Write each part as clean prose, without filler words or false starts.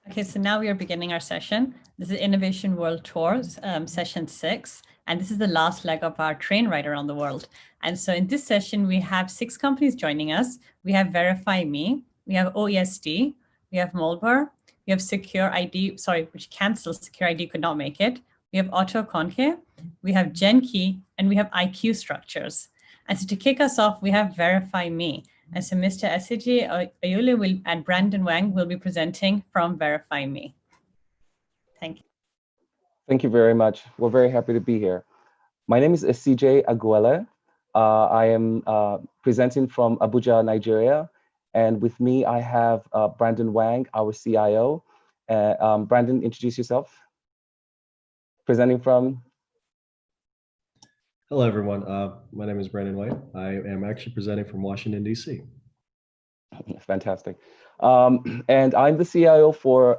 Okay, so now we are beginning our session. This is Innovation World Tours, session 6, and this is the last leg of our train ride around the world. And so in this session, we have 6 companies joining us. We have Verifyme, we have OeSD, we have Muelbauer, we have SecureID, which canceled, SecureID could not make it. We have Otto, Kunnecke, we have GenKey, and we have IQ Structures. And so to kick us off, we have Verifyme. And so Mr. SAJ Ayule and Brandon Wang will be presenting from Verifyme. Thank you. Thank you very much. We're very happy to be here. My name is SCJ Aguele. I am presenting from Abuja, Nigeria. And with me, I have Brandon Wang, our CIO. Brandon, introduce yourself. Presenting from? Hello, everyone. My name is Brandon Wang. I am actually presenting from Washington, D.C. Fantastic. And I'm the CEO for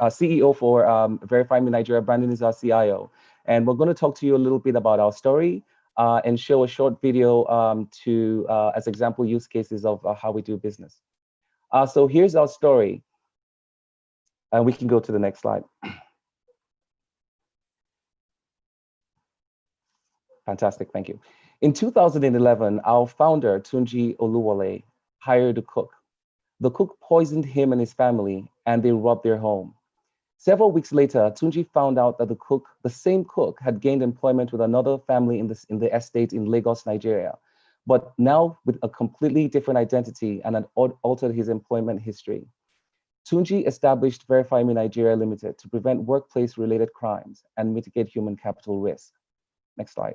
Verifyme Nigeria. Brandon is our CIO. And we're going to talk to you a little bit about our story and show a short video as example use cases of how we do business. So here's our story. And we can go to the next slide. Fantastic, thank you. In 2011, our founder, Tunji Oluwole, hired a cook. The cook poisoned him and his family, and they robbed their home. Several weeks later, Tunji found out that the same cook, had gained employment with another family in the estate in Lagos, Nigeria, but now with a completely different identity and had altered his employment history. Tunji established Verifyme Nigeria Limited to prevent workplace-related crimes and mitigate human capital risk. Next slide.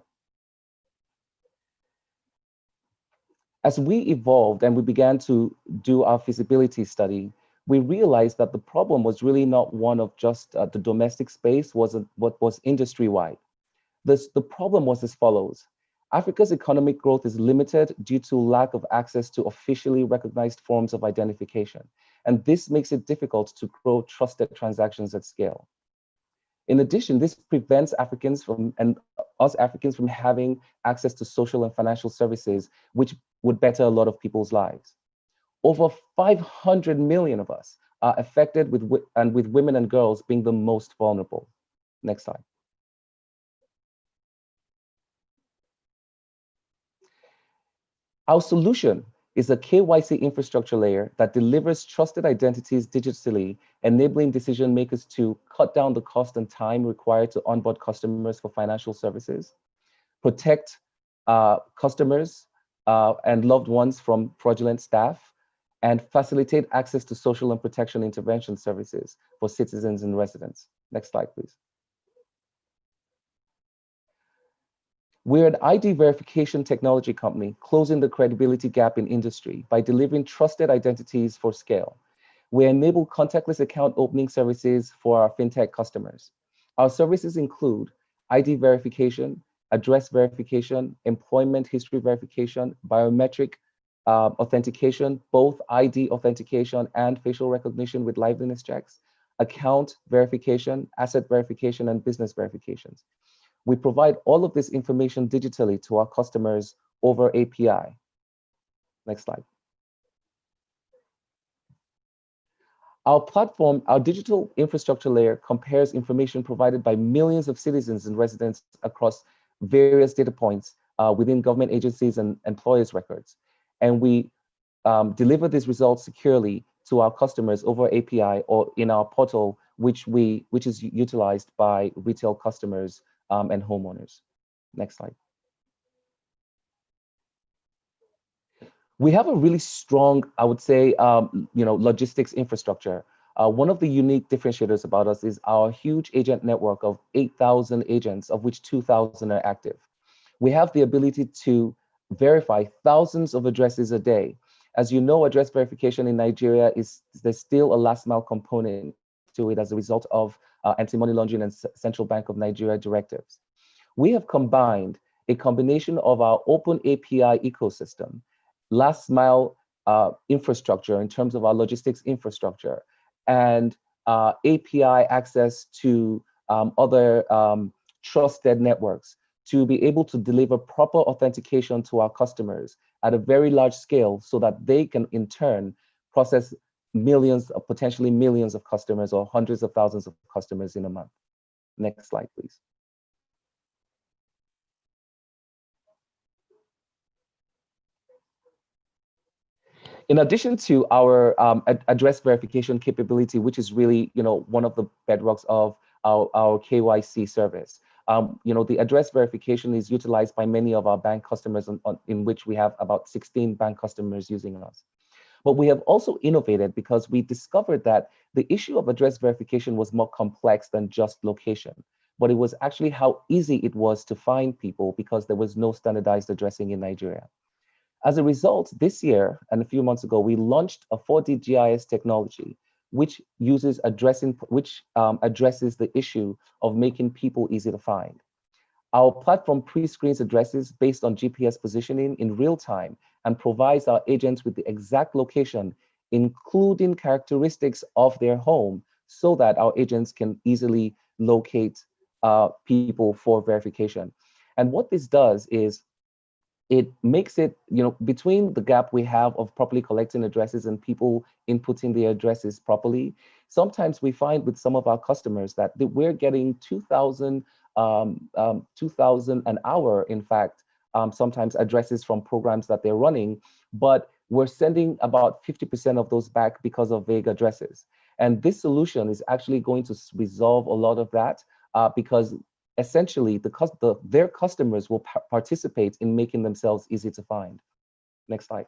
As we evolved and we began to do our feasibility study, we realized that the problem was really not one of just the domestic space, what was industry-wide. The problem was as follows. Africa's economic growth is limited due to lack of access to officially recognized forms of identification. And this makes it difficult to grow trusted transactions at scale. In addition, this prevents Africans from having access to social and financial services, which would better a lot of people's lives. Over 500 million of us are affected with women and girls being the most vulnerable. Next slide. Our solution is a KYC infrastructure layer that delivers trusted identities digitally, enabling decision makers to cut down the cost and time required to onboard customers for financial services, protect customers and loved ones from fraudulent staff, and facilitate access to social and protection intervention services for citizens and residents. Next slide, please. We're an ID verification technology company closing the credibility gap in industry by delivering trusted identities for scale. We enable contactless account opening services for our fintech customers. Our services include ID verification, address verification, employment history verification, biometric authentication, both ID authentication and facial recognition with liveness checks, account verification, asset verification, and business verifications. We provide all of this information digitally to our customers over API. Next slide. Our platform, our digital infrastructure layer compares information provided by millions of citizens and residents across various data points within government agencies and employers' records. And we deliver these results securely to our customers over API or in our portal, which is utilized by retail customers and homeowners. Next slide. We have a really strong, I would say, logistics infrastructure. One of the unique differentiators about us is our huge agent network of 8,000 agents, of which 2,000 are active. We have the ability to verify thousands of addresses a day. As you know, address verification in Nigeria there's still a last mile component to it as a result of anti-money laundering and Central Bank of Nigeria directives. We have combined a combination of our open API ecosystem, last mile infrastructure in terms of our logistics infrastructure, and API access to other trusted networks to be able to deliver proper authentication to our customers at a very large scale so that they can in turn process millions, potentially millions of customers or hundreds of thousands of customers in a month. Next slide, please. In addition to our address verification capability, which is really, one of the bedrocks of our KYC service, the address verification is utilized by many of our bank customers, in which we have about 16 bank customers using us. But we have also innovated because we discovered that the issue of address verification was more complex than just location, but it was actually how easy it was to find people because there was no standardized addressing in Nigeria. As a result, this year and a few months ago, we launched a 4D GIS technology, which addresses the issue of making people easy to find. Our platform pre-screens addresses based on GPS positioning in real time and provides our agents with the exact location, including characteristics of their home, so that our agents can easily locate people for verification. And what this does is it makes it, between the gap we have of properly collecting addresses and people inputting their addresses properly, sometimes we find with some of our customers that we're getting 2,000 an hour, in fact, sometimes addresses from programs that they're running, but we're sending about 50% of those back because of vague addresses. And this solution is actually going to resolve a lot of that because essentially their customers will participate in making themselves easy to find. Next slide.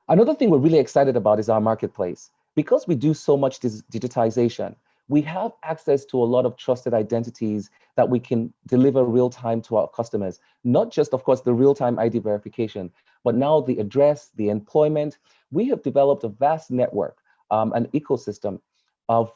Another thing we're really excited about is our marketplace. Because we do so much digitization, we have access to a lot of trusted identities that we can deliver real time to our customers. Not just, of course, the real-time ID verification, but now the address, the employment. We have developed a vast network, an ecosystem of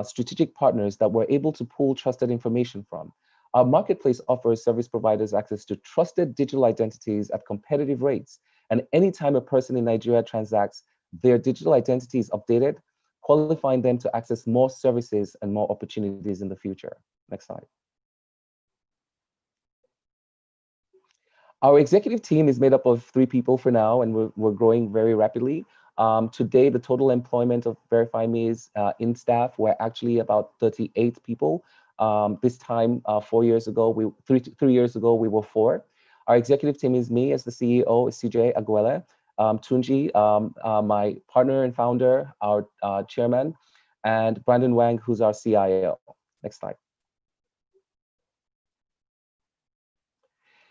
strategic partners that we're able to pull trusted information from. Our marketplace offers service providers access to trusted digital identities at competitive rates. And anytime a person in Nigeria transacts, their digital identity is updated, qualifying them to access more services and more opportunities in the future. Next slide. Our executive team is made up of 3 people for now, and we're growing very rapidly. Today, the total employment of Verifyme is in staff. We're actually about 38 people. This time, 3 years ago, we were 4. Our executive team is me as the CEO, is CJ Aguele, Tunji, my partner and founder, our chairman, and Brandon Wang, who's our CIO. Next slide.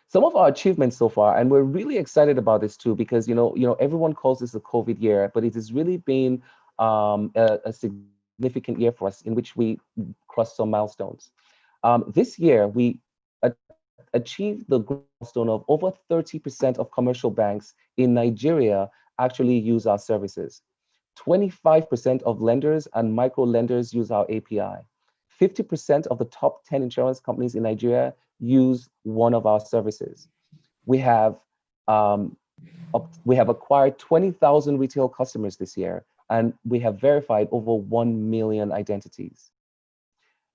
Some of our achievements so far, and we're really excited about this too, because everyone calls this a COVID year, but it has really been a significant year for us in which we crossed some milestones. This year, we achieved the milestone of over 30% of commercial banks in Nigeria actually use our services. 25% of lenders and micro lenders use our API. 50% of the top 10 insurance companies in Nigeria use one of our services. We have acquired 20,000 retail customers this year, and we have verified over 1 million identities.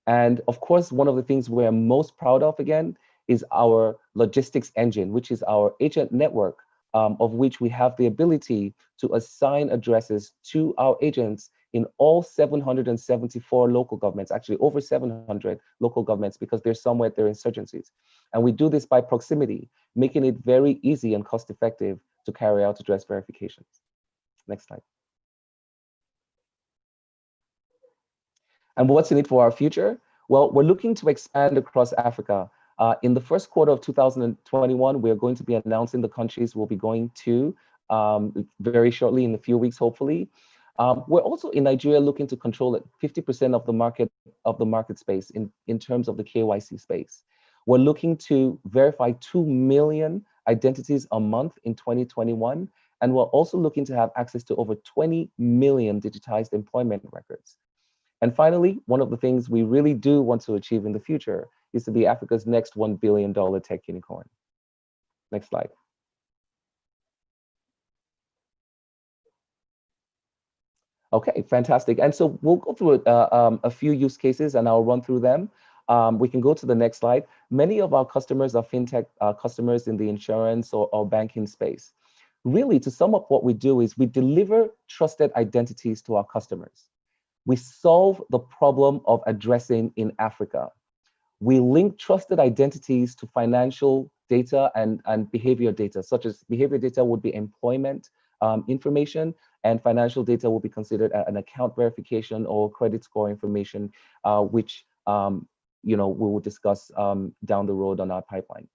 And of course, one of the things we're most proud of, again, is our logistics engine, which is our agent network, of which we have the ability to assign addresses to our agents in all 774 local governments, actually over 700 local governments, because there's somewhere there are insurgencies. And we do this by proximity, making it very easy and cost effective to carry out address verifications. Next slide. And what's in it for our future? Well, we're looking to expand across Africa. In the first quarter of 2021, we're going to be announcing the countries we'll be going to very shortly, in a few weeks, hopefully. We're also in Nigeria looking to control 50% of the market space in terms of the KYC space. We're looking to verify 2 million identities a month in 2021, and we're also looking to have access to over 20 million digitized employment records. And finally, one of the things we really do want to achieve in the future is to be Africa's next $1 billion tech unicorn. Next slide. Okay, fantastic. And so we'll go through a few use cases and I'll run through them. We can go to the next slide. Many of our customers are fintech customers in the insurance or banking space. Really, to sum up what we do is we deliver trusted identities to our customers. We solve the problem of addressing in Africa. We link trusted identities to financial data and behavior data, such as behavior data would be employment information, and financial data will be considered an account verification or credit score information, which we will discuss down the road on our pipeline.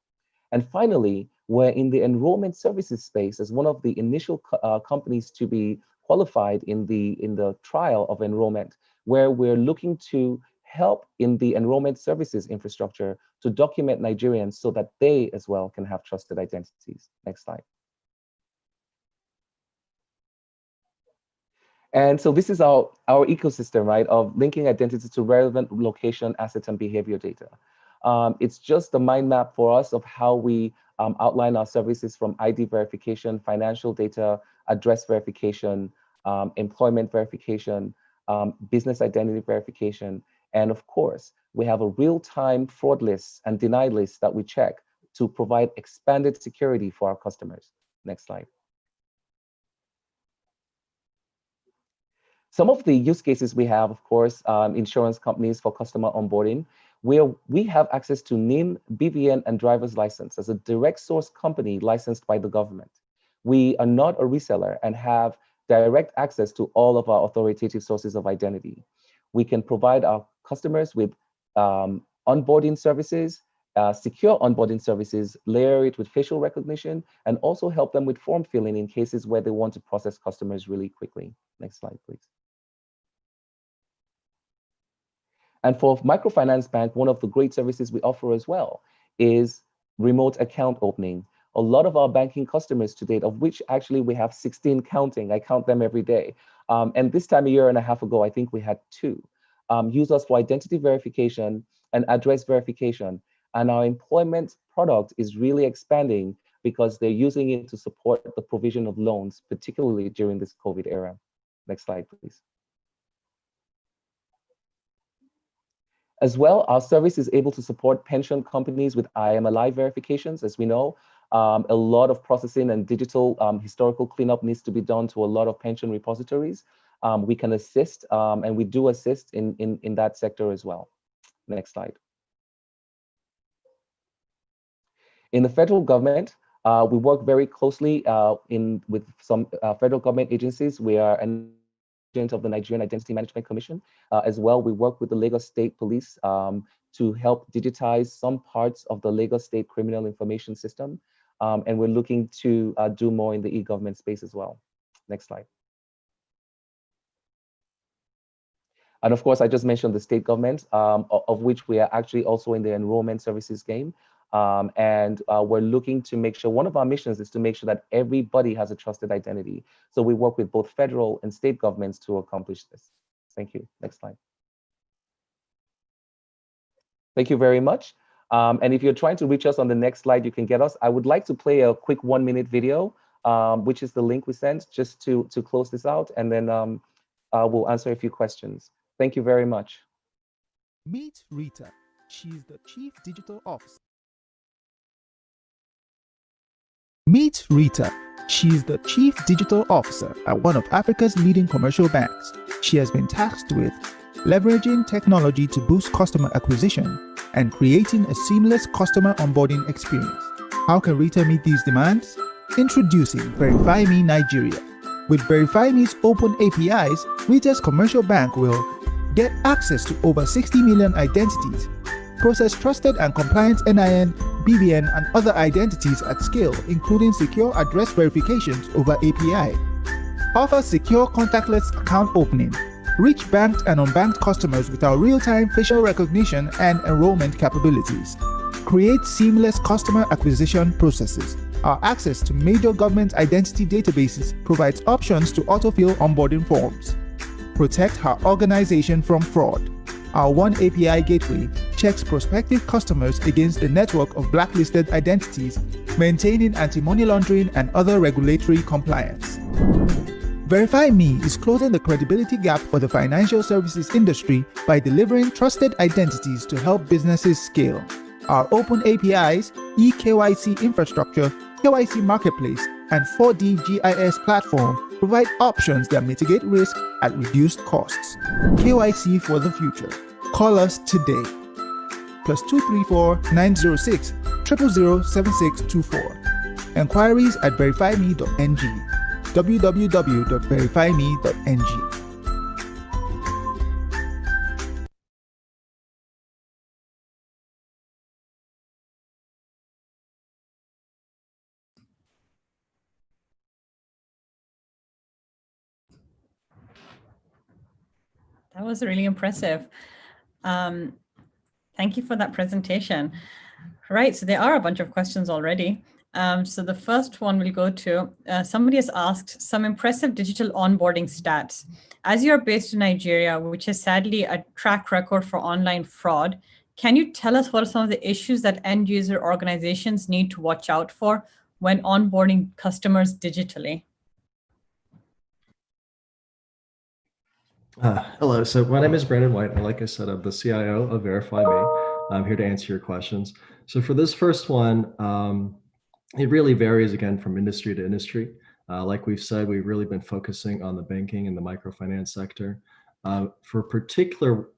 And finally, we're in the enrollment services space as one of the initial companies to be qualified in the trial of enrollment, where we're looking to help in the enrollment services infrastructure to document Nigerians so that they as well can have trusted identities. Next slide. And so this is our ecosystem, right, of linking identity to relevant location, asset, and behavior data. It's just a mind map for us of how we outline our services from ID verification, financial data, address verification, employment verification, business identity verification. And of course, we have a real-time fraud list and deny list that we check to provide expanded security for our customers. Next slide. Some of the use cases we have, of course, insurance companies for customer onboarding, where we have access to NIN, BVN, and driver's license as a direct source company licensed by the government. We are not a reseller and have direct access to all of our authoritative sources of identity. We can provide our customers with onboarding services, secure onboarding services, layer it with facial recognition, and also help them with form filling in cases where they want to process customers really quickly. Next slide, please. And for Microfinance Bank, one of the great services we offer as well is remote account opening. A lot of our banking customers to date, of which actually we have 16 counting, I count them every day. And this time a year and a half ago, I think we had 2, use us for identity verification and address verification. And our employment product is really expanding because they're using it to support the provision of loans, particularly during this COVID era. Next slide, please. As well, our service is able to support pension companies with I am alive verifications. As we know, a lot of processing and digital historical cleanup needs to be done to a lot of pension repositories. We can assist, and we do assist in that sector as well. Next slide. In the federal government, we work very closely with some federal government agencies. We are an of the Nigerian Identity Management Commission. As well, we work with the Lagos State Police to help digitize some parts of the Lagos State Criminal Information System. And we're looking to do more in the e-government space as well. Next slide. And of course, I just mentioned the state government, of which we are actually also in the enrollment services game. And we're looking to make sure, one of our missions is to make sure that everybody has a trusted identity. So we work with both federal and state governments to accomplish this. Thank you. Next slide. Thank you very much. And if you're trying to reach us on the next slide, you can get us. I would like to play a quick 1-minute video, which is the link we sent, just to close this out, and then we'll answer a few questions. Thank you very much. Meet Rita. She's the Chief Digital Officer. Meet Rita. She's the Chief Digital Officer at one of Africa's leading commercial banks. She has been tasked with leveraging technology to boost customer acquisition and creating a seamless customer onboarding experience. How can Rita meet these demands? Introducing Verifyme Nigeria. With Verifyme's open APIs, Rita's commercial bank will get access to over 60 million identities, process trusted and compliant NIN, BVN, and other identities at scale, including secure address verifications over API. Offer secure contactless account opening. Reach banked and unbanked customers with our real-time facial recognition and enrollment capabilities. Create seamless customer acquisition processes. Our access to major government identity databases provides options to autofill onboarding forms. Protect our organization from fraud. Our One API gateway checks prospective customers against the network of blacklisted identities, maintaining anti-money laundering and other regulatory compliance. Verifyme is closing the credibility gap for the financial services industry by delivering trusted identities to help businesses scale. Our open APIs, eKYC infrastructure, KYC marketplace, and 4D GIS platform provide options that mitigate risk at reduced costs. KYC for the future. Call us today. +234 906 000 7624. Enquiries at verifyme.ng. www.verifyme.ng. That was really impressive. Thank you for that presentation. Right, so there are a bunch of questions already. So the first one we'll go to, somebody has asked some impressive digital onboarding stats. As you're based in Nigeria, which is sadly a track record for online fraud, can you tell us what are some of the issues that end user organizations need to watch out for when onboarding customers digitally? Hello, so my name is Brandon White, and like I said, I'm the CIO of Verifyme. I'm here to answer your questions. So for this first one, it really varies again from industry to industry. Like we've said, we've really been focusing on the banking and the microfinance sector. For particular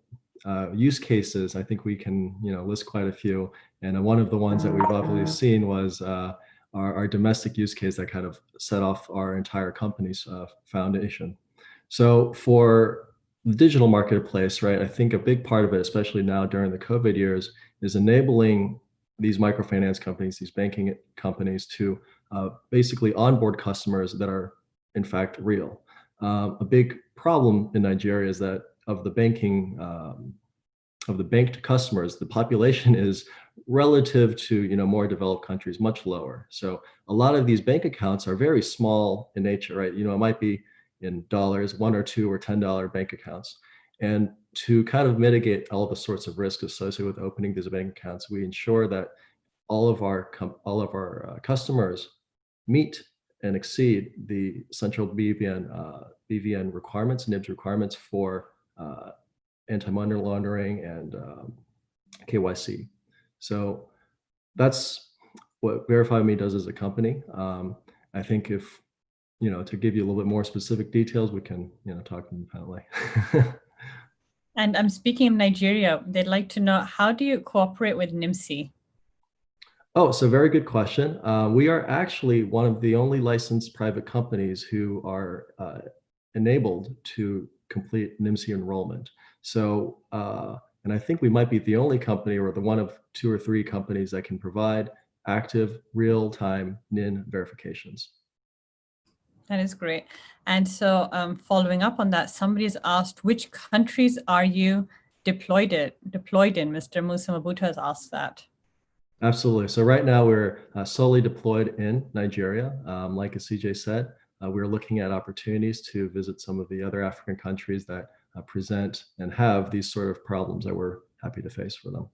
use cases, I think we can list quite a few. And one of the ones that we've obviously seen was our domestic use case that kind of set off our entire company's foundation. So for the digital marketplace, right, I think a big part of it, especially now during the COVID years, is enabling these microfinance companies, these banking companies to basically onboard customers that are in fact real. A big problem in Nigeria is that of the banked customers, the population is relative to more developed countries much lower. So a lot of these bank accounts are very small in nature, right? It might be in dollars, $1 or $2 or $10 bank accounts. And to kind of mitigate all the sorts of risks associated with opening these bank accounts, we ensure that all of our customers meet and exceed the central BVN requirements, NIBS requirements for anti-money laundering and KYC. So that's what Verifyme does as a company. I think if to give you a little bit more specific details, we can, talk independently. And I'm speaking of Nigeria. They'd like to know, how do you cooperate with NIMC? Oh, so very good question. We are actually one of the only licensed private companies who are enabled to complete NIMC enrollment. So, and I think we might be the only company or the one of 2 or 3 companies that can provide active real-time NIN verifications. That is great. And so following up on that, somebody has asked, which countries are you deployed in? Mr. Musa Mabuto has asked that. Absolutely. So right now we're solely deployed in Nigeria. Like as CJ said, we're looking at opportunities to visit some of the other African countries that present and have these sort of problems that we're happy to face for them.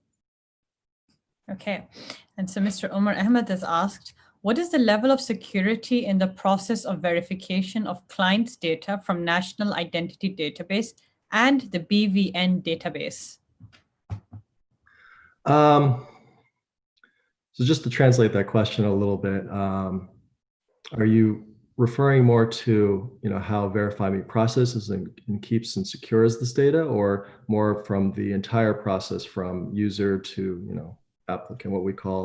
Okay. And so Mr. Omar Ahmed has asked, what is the level of security in the process of verification of clients' data from National Identity Database and the BVN database? So just to translate that question a little bit, are you referring more to how Verifyme processes and keeps and secures this data, or more from the entire process from user to applicant, what we call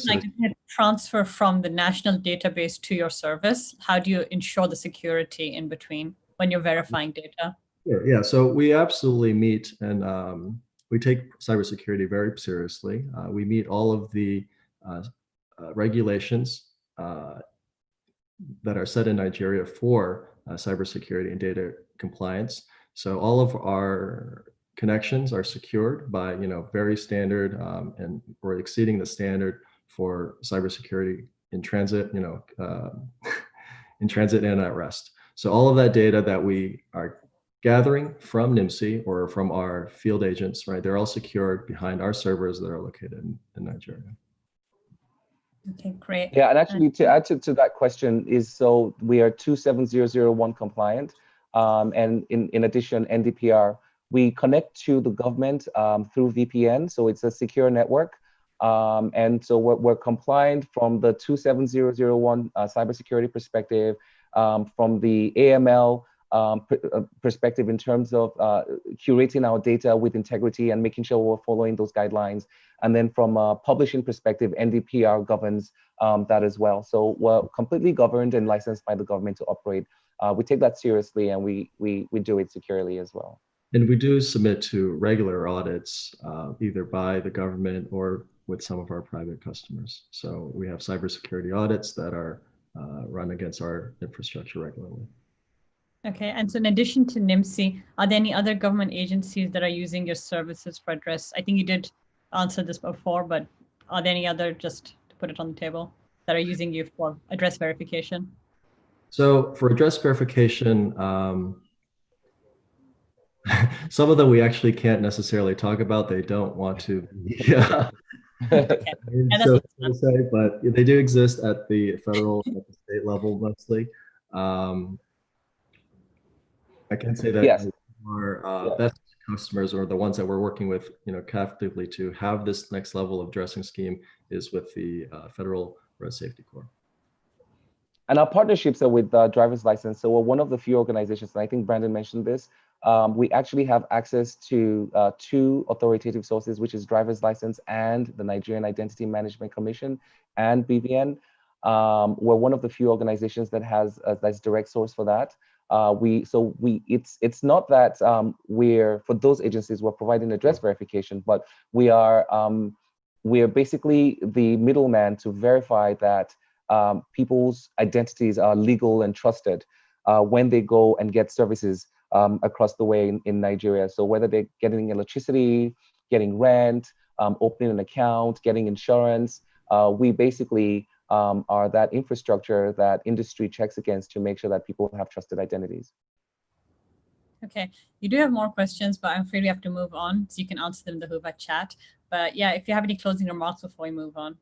like transfer from the national database to your service? How do you ensure the security in between when you're verifying data? Sure. Yeah, so we absolutely meet and we take cybersecurity very seriously. We meet all of the regulations that are set in Nigeria for cybersecurity and data compliance. So all of our connections are secured by very standard and we're exceeding the standard for cybersecurity in transit, in transit and at rest. So all of that data that we are gathering from NIMC or from our field agents, right, they're all secured behind our servers that are located in Nigeria. Okay, great. Yeah, and actually to add to that question is, so we are 27001 compliant, and in addition, NDPR, we connect to the government through VPN, so it's a secure network. And so we're compliant from the 27001 cybersecurity perspective, from the AML perspective in terms of curating our data with integrity and making sure we're following those guidelines. And then from a publishing perspective, NDPR governs that as well. So we're completely governed and licensed by the government to operate. We take that seriously, and we do it securely as well. And we do submit to regular audits, either by the government or with some of our private customers. So we have cybersecurity audits that are run against our infrastructure regularly. Okay, and so in addition to NIMC, are there any other government agencies that are using your services for address? I think you did answer this before, but are there any other, just to put it on the table, that are using you for address verification? So for address verification, some of them we actually can't necessarily talk about. They don't want to. Yeah. Okay. So to say, but they do exist at the federal, at the state level mostly. I can say that yes. Our best customers, or the ones that we're working with, collectively to have this next level of addressing scheme, is with the Federal Road Safety Corps. And our partnerships are with driver's license. So we're one of the few organizations, and I think Brandon mentioned this. We actually have access to two authoritative sources, which is driver's license and the Nigerian Identity Management Commission and BVN. We're one of the few organizations that has that's direct source for that. It's not that we're, for those agencies, we're providing address verification, but we're basically the middleman to verify that people's identities are legal and trusted when they go and get services across the way in Nigeria. So whether they're getting electricity, getting rent, opening an account, getting insurance, we basically are that infrastructure that industry checks against to make sure that people have trusted identities. Okay, you do have more questions, but I'm afraid we have to move on, so you can answer them in the Whova chat. But yeah, if you have any closing remarks before we move on.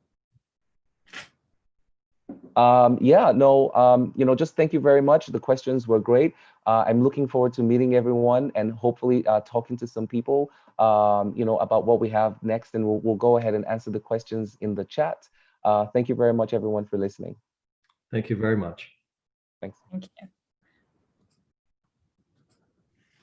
Just thank you very much. The questions were great. I'm looking forward to meeting everyone and hopefully talking to some people, about what we have next, and we'll go ahead and answer the questions in the chat. Thank you very much, everyone, for listening. Thank you very much. Thanks. Thank you.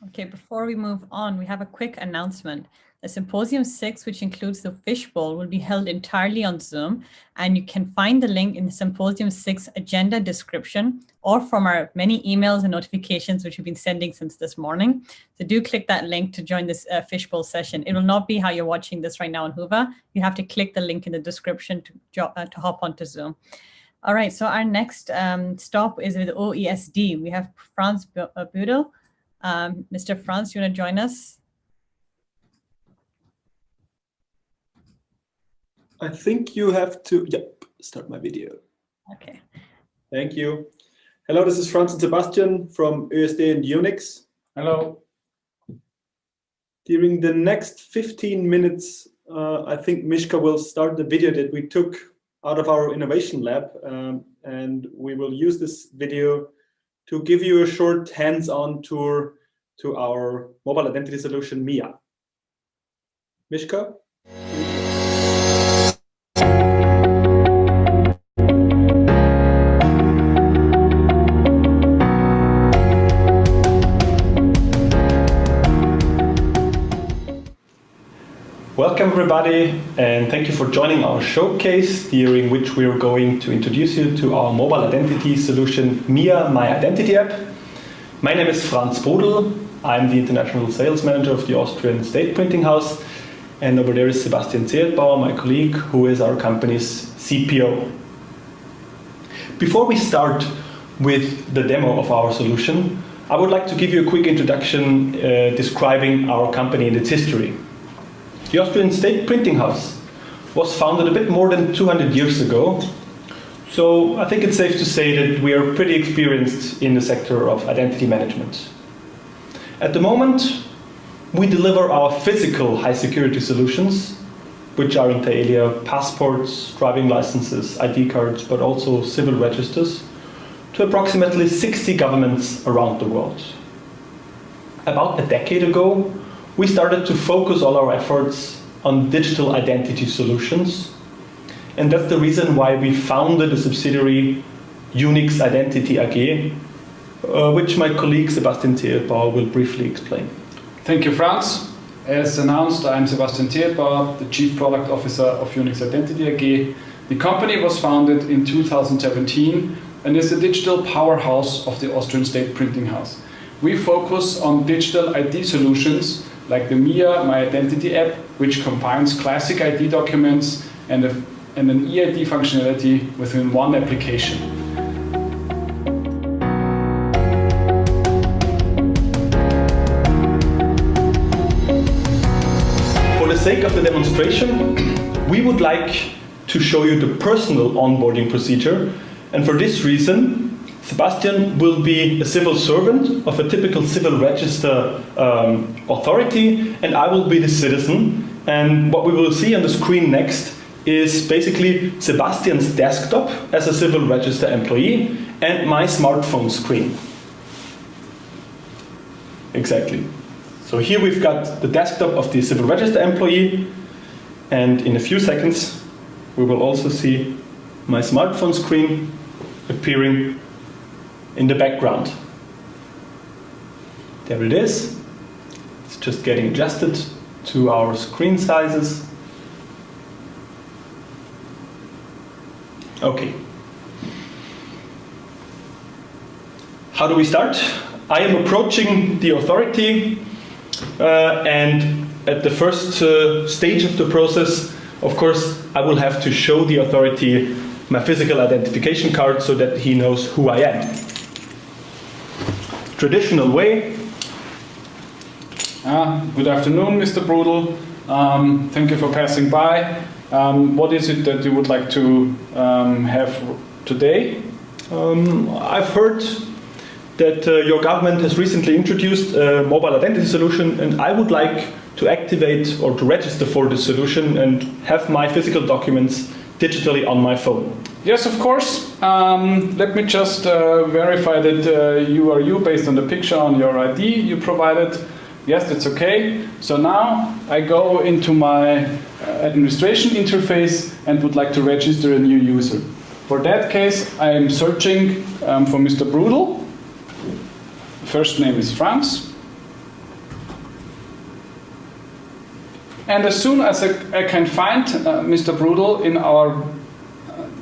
Okay, before we move on, we have a quick announcement. The Symposium 6, which includes the Fishbowl, will be held entirely on Zoom, and you can find the link in the Symposium 6 agenda description or from our many emails and notifications which we've been sending since this morning. So do click that link to join this Fishbowl session. It will not be how you're watching this right now on Whova. You have to click the link in the description to hop onto Zoom. All right, so our next stop is with OeSD. We have Franz Budel. Mr. Franz, you want to join us? I think you have to, start my video. Okay. Thank you. Hello, this is Franz and Sebastian from OeSD and Unix. Hello. During the next 15 minutes, I think Mishka will start the video that we took out of our innovation lab, and we will use this video to give you a short hands-on tour to our mobile identity solution, MIA. Mishka? Welcome everybody, and thank you for joining our showcase, during which we are going to introduce you to our mobile identity solution, MIA, My Identity App. My name is Franz Budel. I'm the International Sales Manager of the Austrian State Printing House, and over there is Sebastian Muelbauer, my colleague, who is our company's CPO. Before we start with the demo of our solution, I would like to give you a quick introduction describing our company and its history. The Austrian State Printing House was founded a bit more than 200 years ago, so I think it's safe to say that we are pretty experienced in the sector of identity management. At the moment, we deliver our physical high security solutions, which are inter alia passports, driving licenses, ID cards, but also civil registers, to approximately 60 governments around the world. About a decade ago, we started to focus all our efforts on digital identity solutions. And that's the reason why we founded a subsidiary, Unix Identity AG, which my colleague Sebastian Theelbauer will briefly explain. Thank you, Franz. As announced, I'm Sebastian Theelbauer, the Chief Product Officer of Unix Identity AG. The company was founded in 2017 and is the digital powerhouse of the Austrian State Printing House. We focus on digital ID solutions like the MIA, My Identity app, which combines classic ID documents and an eID functionality within one application. For the sake of the demonstration, we would like to show you the personal onboarding procedure, and for this reason, Sebastian will be a civil servant of a typical civil register authority, and I will be the citizen. And what we will see on the screen next is basically Sebastian's desktop as a civil register employee and my smartphone screen. Exactly. So here we've got the desktop of the civil register employee, and in a few seconds we will also see my smartphone screen appearing in the background. There it is. It's just getting adjusted to our screen sizes. Okay. How do we start? I am approaching the authority and at the first stage of the process, of course, I will have to show the authority my physical identification card so that he knows who I am. Traditional way. Good afternoon, Mr. Brudel. Thank you for passing by. What is it that you would like to have today? I've heard that your government has recently introduced a mobile identity solution, and I would like to activate or to register for this solution and have my physical documents digitally on my phone. Yes, of course. Let me just verify that you are you based on the picture on your ID you provided. Yes, that's okay. So now I go into my administration interface and would like to register a new user. For that case, I am searching for Mr. Brudel. First name is Franz. And as soon as I can find Mr. Brudel in our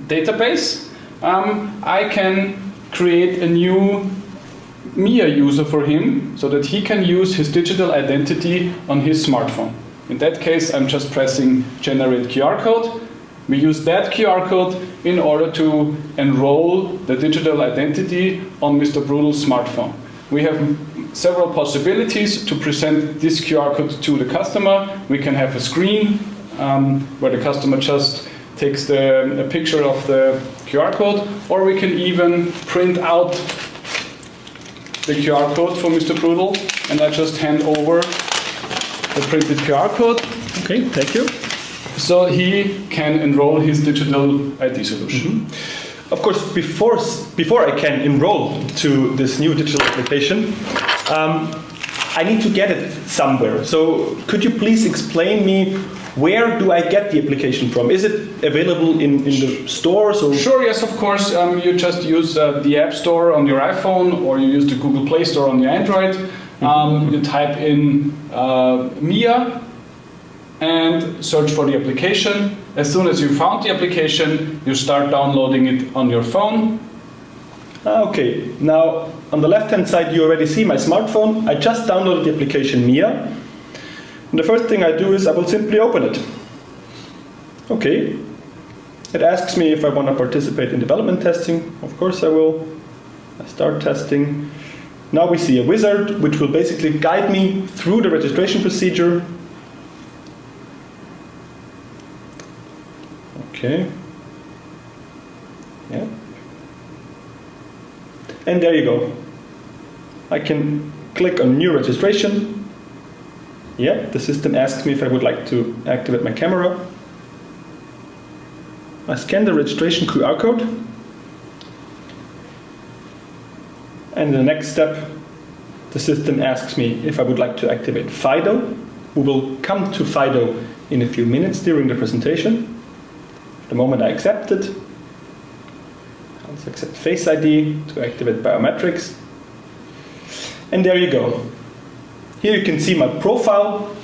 database, I can create a new MIA user for him so that he can use his digital identity on his smartphone. In that case, I'm just pressing generate QR code. We use that QR code in order to enroll the digital identity on Mr. Brudel's smartphone. We have several possibilities to present this QR code to the customer. We can have a screen where the customer just takes a picture of the QR code, or we can even print out the QR code for Mr. Brudel, and I just hand over the printed QR code. Okay, thank you. So he can enroll his digital ID solution. Of course, before I can enroll to this new digital application, I need to get it somewhere. So could you please explain me, where do I get the application from? Is it available in the stores? Or? Sure, yes, of course. You just use the App Store on your iPhone, or you use the Google Play Store on your Android. You type in MIA and search for the application. As soon as you found the application, you start downloading it on your phone. Okay, now on the left-hand side you already see my smartphone. I just downloaded the application MIA. And the first thing I do is I will simply open it. Okay, it asks me if I want to participate in development testing. Of course I will. I start testing. Now we see a wizard which will basically guide me through the registration procedure. Okay. Yeah. And there you go. I can click on new registration. Yeah, the system asks me if I would like to activate my camera. I scan the registration QR code. And the next step, the system asks me if I would like to activate FIDO. We will come to FIDO in a few minutes during the presentation. The moment I accept it, I'll accept Face ID to activate biometrics. And there you go. Here you can see my profile.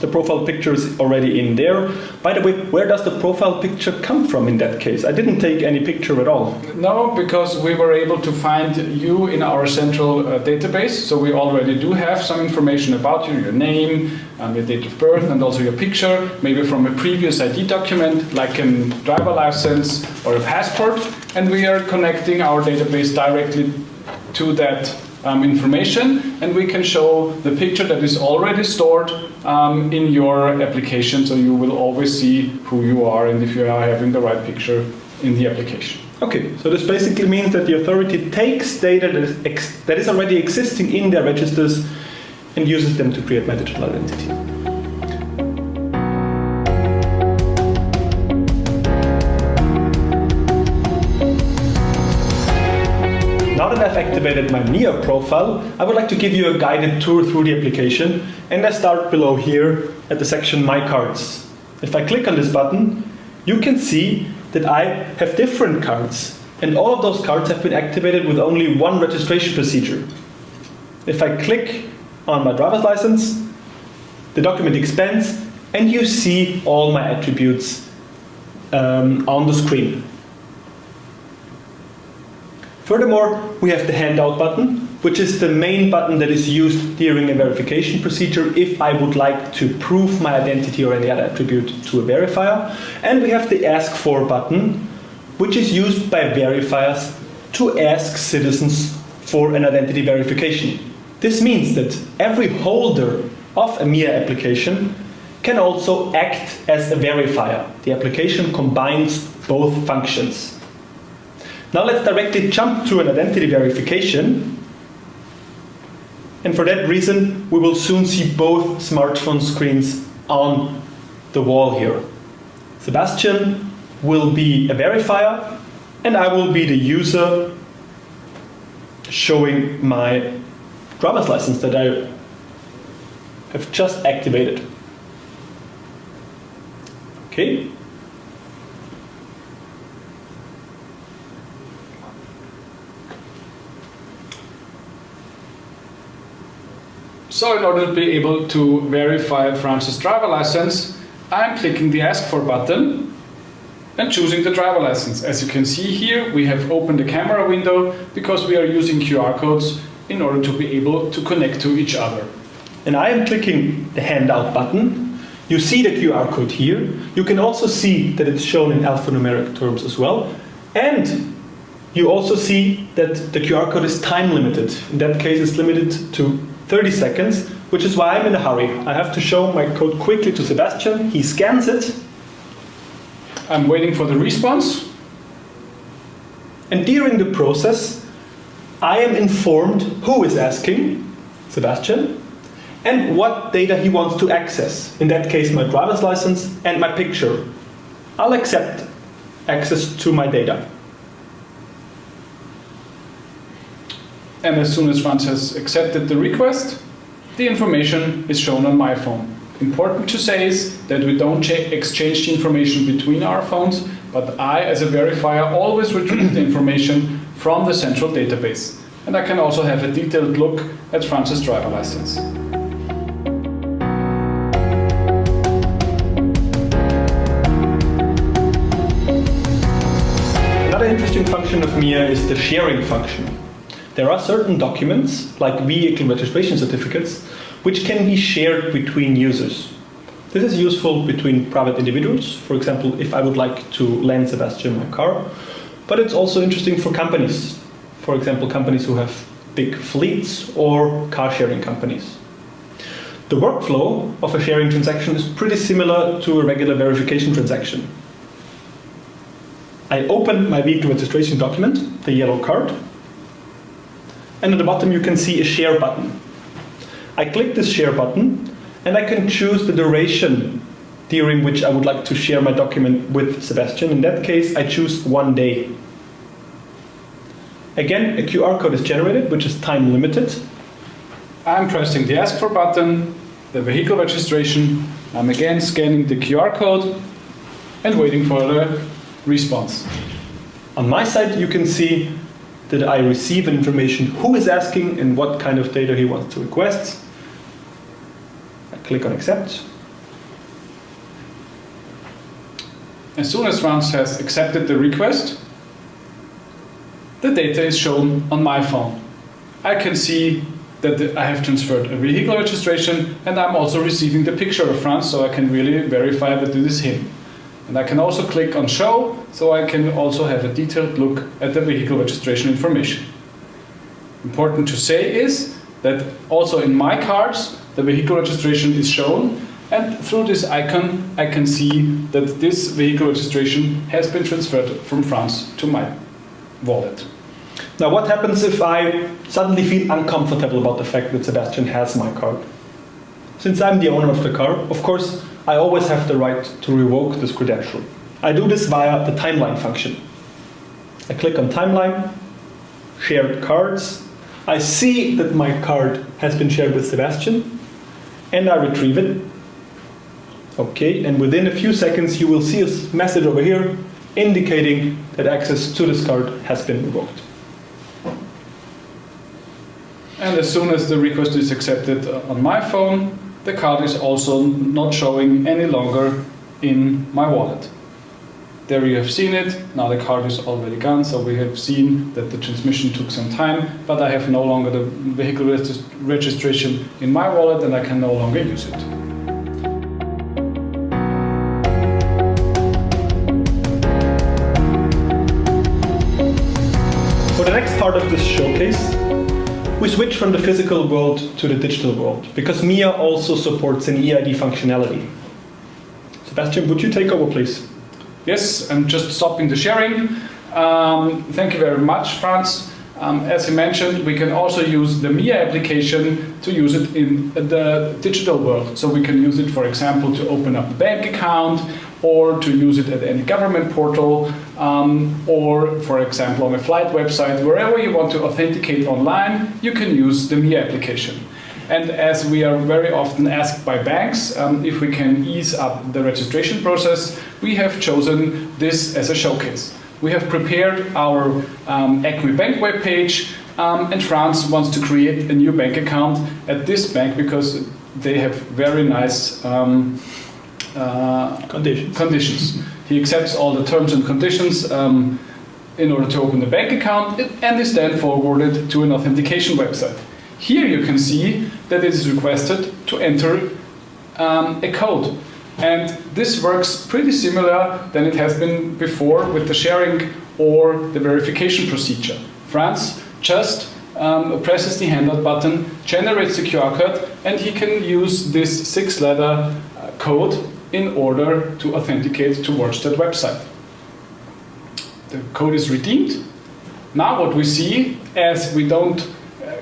The profile picture is already in there. By the way, where does the profile picture come from in that case? I didn't take any picture at all. No, because we were able to find you in our central database. So we already do have some information about you, your name, your date of birth, and also your picture, maybe from a previous ID document, like a driver license or a passport. And we are connecting our database directly to that information, and we can show the picture that is already stored in your application, so you will always see who you are and if you are having the right picture in the application. Okay, so this basically means that the authority takes data that is already existing in their registers and uses them to create my digital identity. Now that I've activated my MIA profile, I would like to give you a guided tour through the application, and I start below here at the section My Cards. If I click on this button, you can see that I have different cards, and all of those cards have been activated with only one registration procedure. If I click on my driver's license, the document expands, and you see all my attributes on the screen. Furthermore, we have the handout button, which is the main button that is used during a verification procedure if I would like to prove my identity or any other attribute to a verifier. And we have the Ask For button, which is used by verifiers to ask citizens for an identity verification. This means that every holder of a MIA application can also act as a verifier. The application combines both functions. Now let's directly jump to an identity verification. And for that reason, we will soon see both smartphone screens on the wall here. Sebastian will be a verifier, and I will be the user showing my driver's license that I have just activated. Okay. So in order to be able to verify France's driver license, I'm clicking the Ask For button and choosing the driver license. As you can see here, we have opened the camera window because we are using QR codes in order to be able to connect to each other. And I am clicking the handout button. You see the QR code here. You can also see that it's shown in alphanumeric terms as well. And you also see that the QR code is time limited. In that case, it's limited to 30 seconds, which is why I'm in a hurry. I have to show my code quickly to Sebastian. He scans it. I'm waiting for the response. And during the process, I am informed who is asking, Sebastian, and what data he wants to access. In that case, my driver's license and my picture. I'll accept access to my data. And as soon as Franz has accepted the request, the information is shown on my phone. Important to say is that we don't exchange the information between our phones, but I, as a verifier, always retrieve the information from the central database. And I can also have a detailed look at Franz's driver license. Another interesting function of MIA is the sharing function. There are certain documents, like vehicle registration certificates, which can be shared between users. This is useful between private individuals, for example, if I would like to lend Sebastian my car, but it's also interesting for companies, for example, companies who have big fleets or car sharing companies. The workflow of a sharing transaction is pretty similar to a regular verification transaction. I open my vehicle registration document, the yellow card, and at the bottom you can see a share button. I click this share button and I can choose the duration during which I would like to share my document with Sebastian. In that case, I choose 1 day. Again, a QR code is generated, which is time limited. I'm pressing the Ask For button, the vehicle registration I'm again scanning the QR code and waiting for the response. On my side, you can see that I receive information who is asking and what kind of data he wants to request. I click on accept. As soon as Franz has accepted the request, the data is shown on my phone. I can see that I have transferred a vehicle registration, and I'm also receiving the picture of Franz, so I can really verify that this is him. And I can also click on show, so I can also have a detailed look at the vehicle registration information. Important to say is that also in my cards, the vehicle registration is shown, and through this icon, I can see that this vehicle registration has been transferred from Franz to my wallet. Now, what happens if I suddenly feel uncomfortable about the fact that Sebastian has my card? Since I'm the owner of the car, of course, I always have the right to revoke this credential. I do this via the timeline function. I click on timeline, shared cards. I see that my card has been shared with Sebastian, and I retrieve it. Okay, and within a few seconds you will see a message over here indicating that access to this card has been revoked. And as soon as the request is accepted on my phone, the card is also not showing any longer in my wallet. There you have seen it. Now the card is already gone, so we have seen that the transmission took some time, but I have no longer the vehicle registration in my wallet and I can no longer use it. For the next part of this showcase, we switch from the physical world to the digital world, because MIA also supports an eID functionality. Sebastian, would you take over, please? Yes, I'm just stopping the sharing. Thank you very much, Franz. As you mentioned, we can also use the MIA application to use it in the digital world. So we can use it, for example, to open up a bank account, or to use it at any government portal, or, for example, on a flight website. Wherever you want to authenticate online, you can use the MIA application. And as we are very often asked by banks if we can ease up the registration process, we have chosen this as a showcase. We have prepared our ECMI Bank webpage, and Franz wants to create a new bank account at this bank because they have very nice conditions. He accepts all the terms and conditions in order to open the bank account, and is then forwarded to an authentication website. Here you can see that it is requested to enter a code. And this works pretty similar than it has been before with the sharing or the verification procedure. Franz just presses the handout button, generates the QR code, and he can use this 6-letter code in order to authenticate towards that website. The code is redeemed. Now what we see, as we don't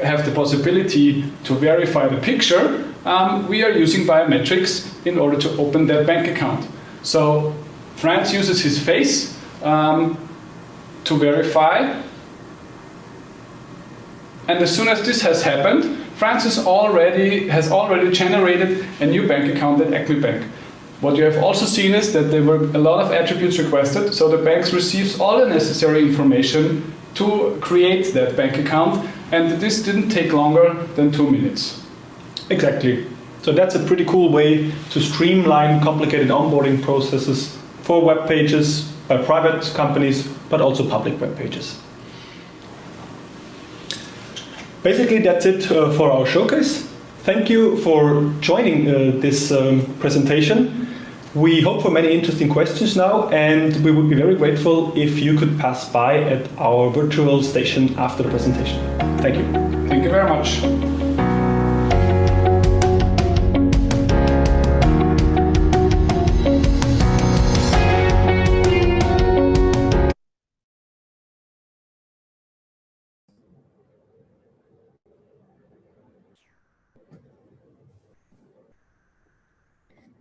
have the possibility to verify the picture, we are using biometrics in order to open that bank account. So Franz uses his face to verify, and as soon as this has happened, Franz has already generated a new bank account at ECMI Bank. What you have also seen is that there were a lot of attributes requested, so the bank receives all the necessary information to create that bank account, and this didn't take longer than 2 minutes. Exactly. So that's a pretty cool way to streamline complicated onboarding processes for web pages by private companies, but also public web pages. Basically, that's it for our showcase. Thank you for joining this presentation. We hope for many interesting questions now, and we would be very grateful if you could pass by at our virtual station after the presentation. Thank you. Thank you very much.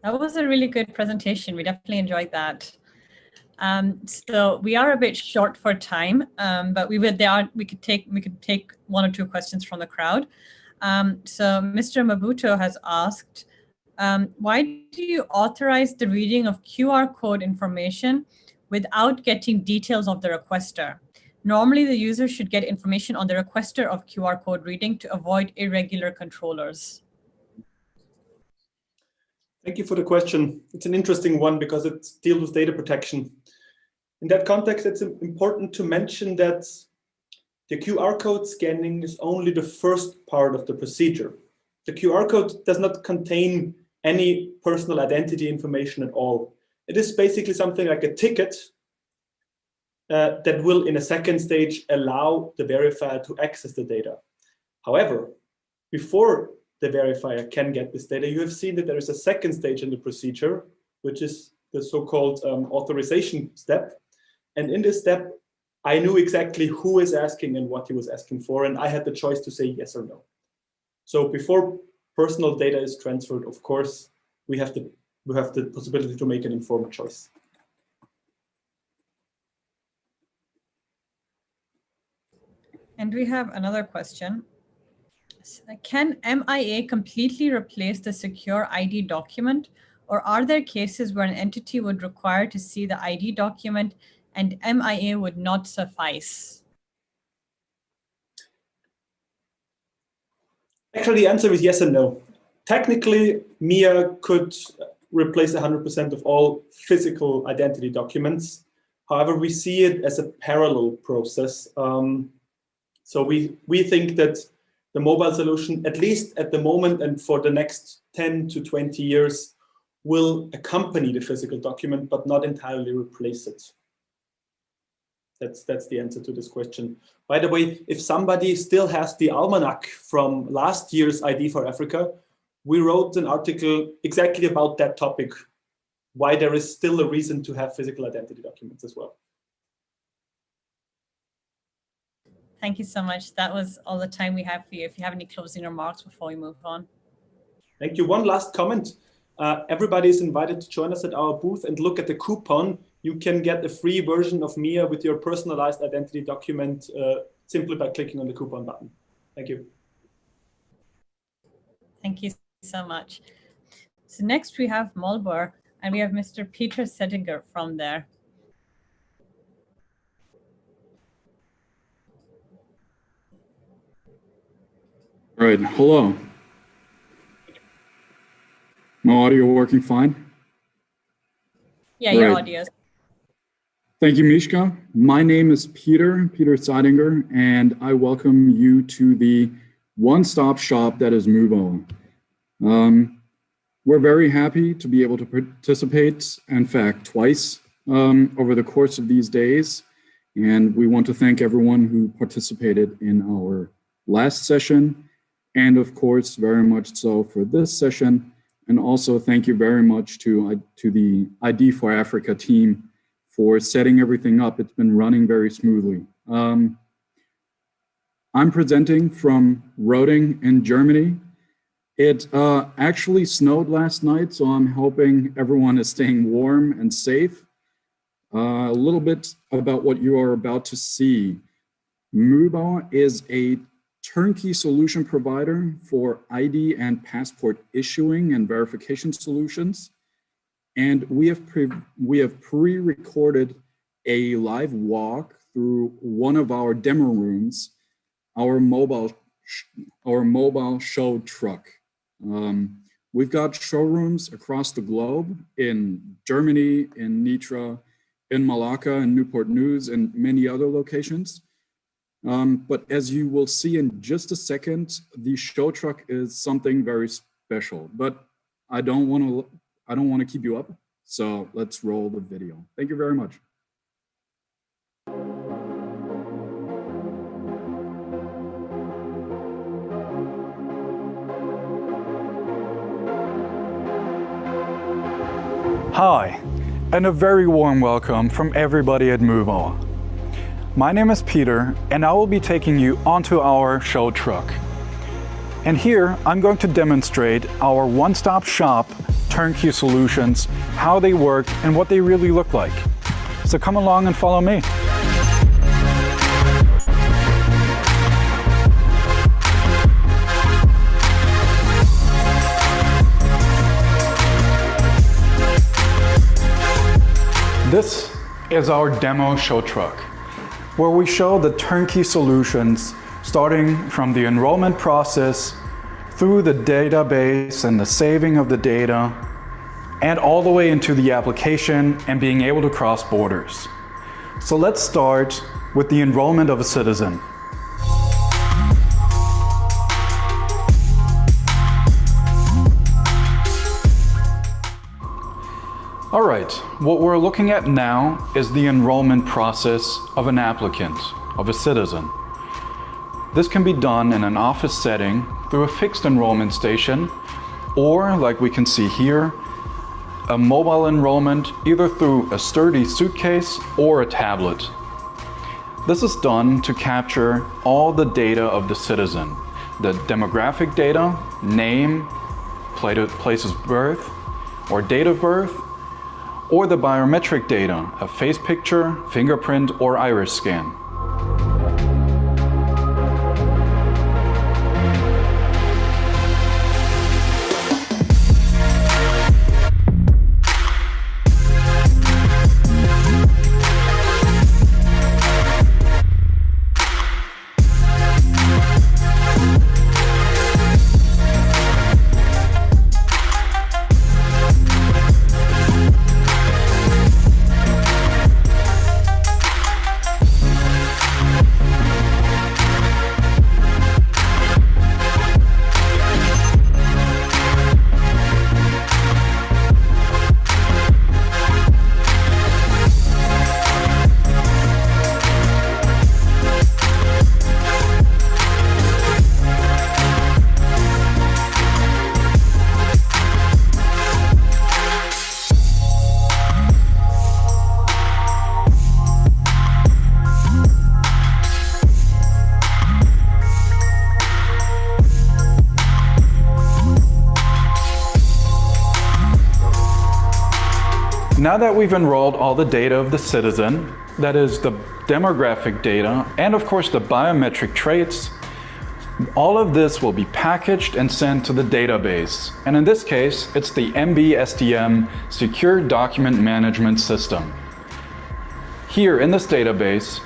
That was a really good presentation. We definitely enjoyed that. So we are a bit short for time, but we could take 1 or 2 questions from the crowd. So Mr. Mabuto has asked, Why do you authorize the reading of QR code information without getting details of the requester? Normally, the user should get information on the requester of QR code reading to avoid irregular controllers. Thank you for the question. It's an interesting one because it deals with data protection. In that context, it's important to mention that the QR code scanning is only the first part of the procedure. The QR code does not contain any personal identity information at all. It is basically something like a ticket that will, in a second stage, allow the verifier to access the data. However, before the verifier can get this data, you have seen that there is a second stage in the procedure, which is the so-called authorization step. And in this step, I knew exactly who is asking and what he was asking for, and I had the choice to say yes or no. So before personal data is transferred, of course, we have the possibility to make an informed choice. And we have another question. Can MIA completely replace the SecureID document, or are there cases where an entity would require to see the ID document and MIA would not suffice? Actually, the answer is yes and no. Technically, MIA could replace 100% of all physical identity documents. However, we see it as a parallel process. So we think that the mobile solution, at least at the moment and for the next 10 to 20 years, will accompany the physical document, but not entirely replace it. That's the answer to this question. By the way, if somebody still has the almanac from last year's ID for Africa, we wrote an article exactly about that topic, why there is still a reason to have physical identity documents as well. Thank you so much. That was all the time we have for you. If you have any closing remarks before we move on. Thank you. One last comment. Everybody is invited to join us at our booth and look at the coupon. You can get a free version of MIA with your personalized identity document simply by clicking on the coupon button. Thank you. Thank you so much. So next we have Muelbauer, and we have Mr. Peter Settinger from there. All right, hello. My audio working fine? Yeah, your Right. audio. Thank you, Mishka. My name is Peter Seidinger, and I welcome you to the one-stop shop that is Muelbauer. We're very happy to be able to participate, in fact, twice over the course of these days. And we want to thank everyone who participated in our last session, and of course, very much so for this session. And also thank you very much to the ID for Africa team for setting everything up. It's been running very smoothly. I'm presenting from Roding in Germany. It actually snowed last night, so I'm hoping everyone is staying warm and safe. A little bit about what you are about to see. Muelbauer is a turnkey solution provider for ID and passport issuing and verification solutions. And we have pre-recorded a live walk through one of our demo rooms, our mobile show truck. We've got showrooms across the globe in Germany, in Nitra, in Malacca, in Newport News, and many other locations. But as you will see in just a second, the show truck is something very special. But I don't want to keep you up, so let's roll the video. Thank you very much. Hi, and a very warm welcome from everybody at Muelbauer. My name is Peter, and I will be taking you onto our show truck. And here, I'm going to demonstrate our one-stop shop turnkey solutions, how they work, and what they really look like. So come along and follow me. This is our demo show truck, where we show the turnkey solutions starting from the enrollment process through the database and the saving of the data, and all the way into the application and being able to cross borders. So let's start with the enrollment of a citizen. All right, what we're looking at now is the enrollment process of an applicant, of a citizen. This can be done in an office setting through a fixed enrollment station, or like we can see here, a mobile enrollment either through a sturdy suitcase or a tablet. This is done to capture all the data of the citizen, the demographic data, name, place of birth, or date of birth, or the biometric data, a face picture, fingerprint, or iris scan. Now that we've enrolled all the data of the citizen, that is the demographic data, and of course the biometric traits, all of this will be packaged and sent to the database. And in this case, it's the MB-SDM Secure Document Management System. Here in this database,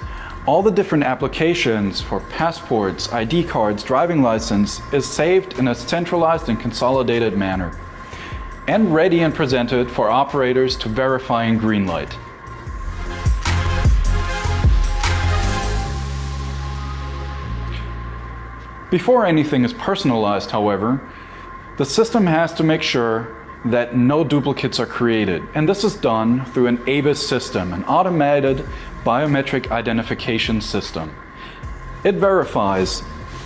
all the different applications for passports, ID cards, driving license is saved in a centralized and consolidated manner, and ready and presented for operators to verify and greenlight. Before anything is personalized, however, the system has to make sure that no duplicates are created, and this is done through an ABIS system, an automated biometric identification system. It verifies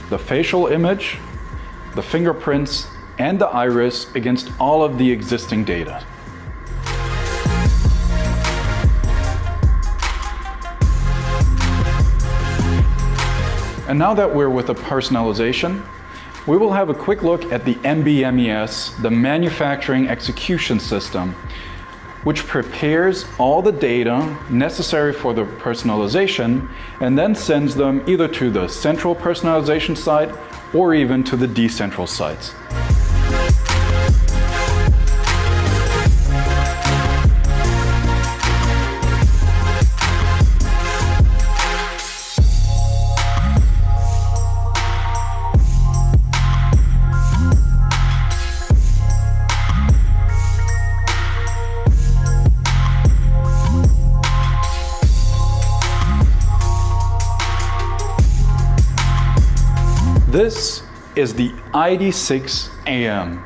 the facial image, the fingerprints, and the iris against all of the existing data. And now that we're with the personalization, we will have a quick look at the MBMES, the Manufacturing Execution System, which prepares all the data necessary for the personalization and then sends them either to the central personalization site or even to the decentral sites. This is the ID6AM,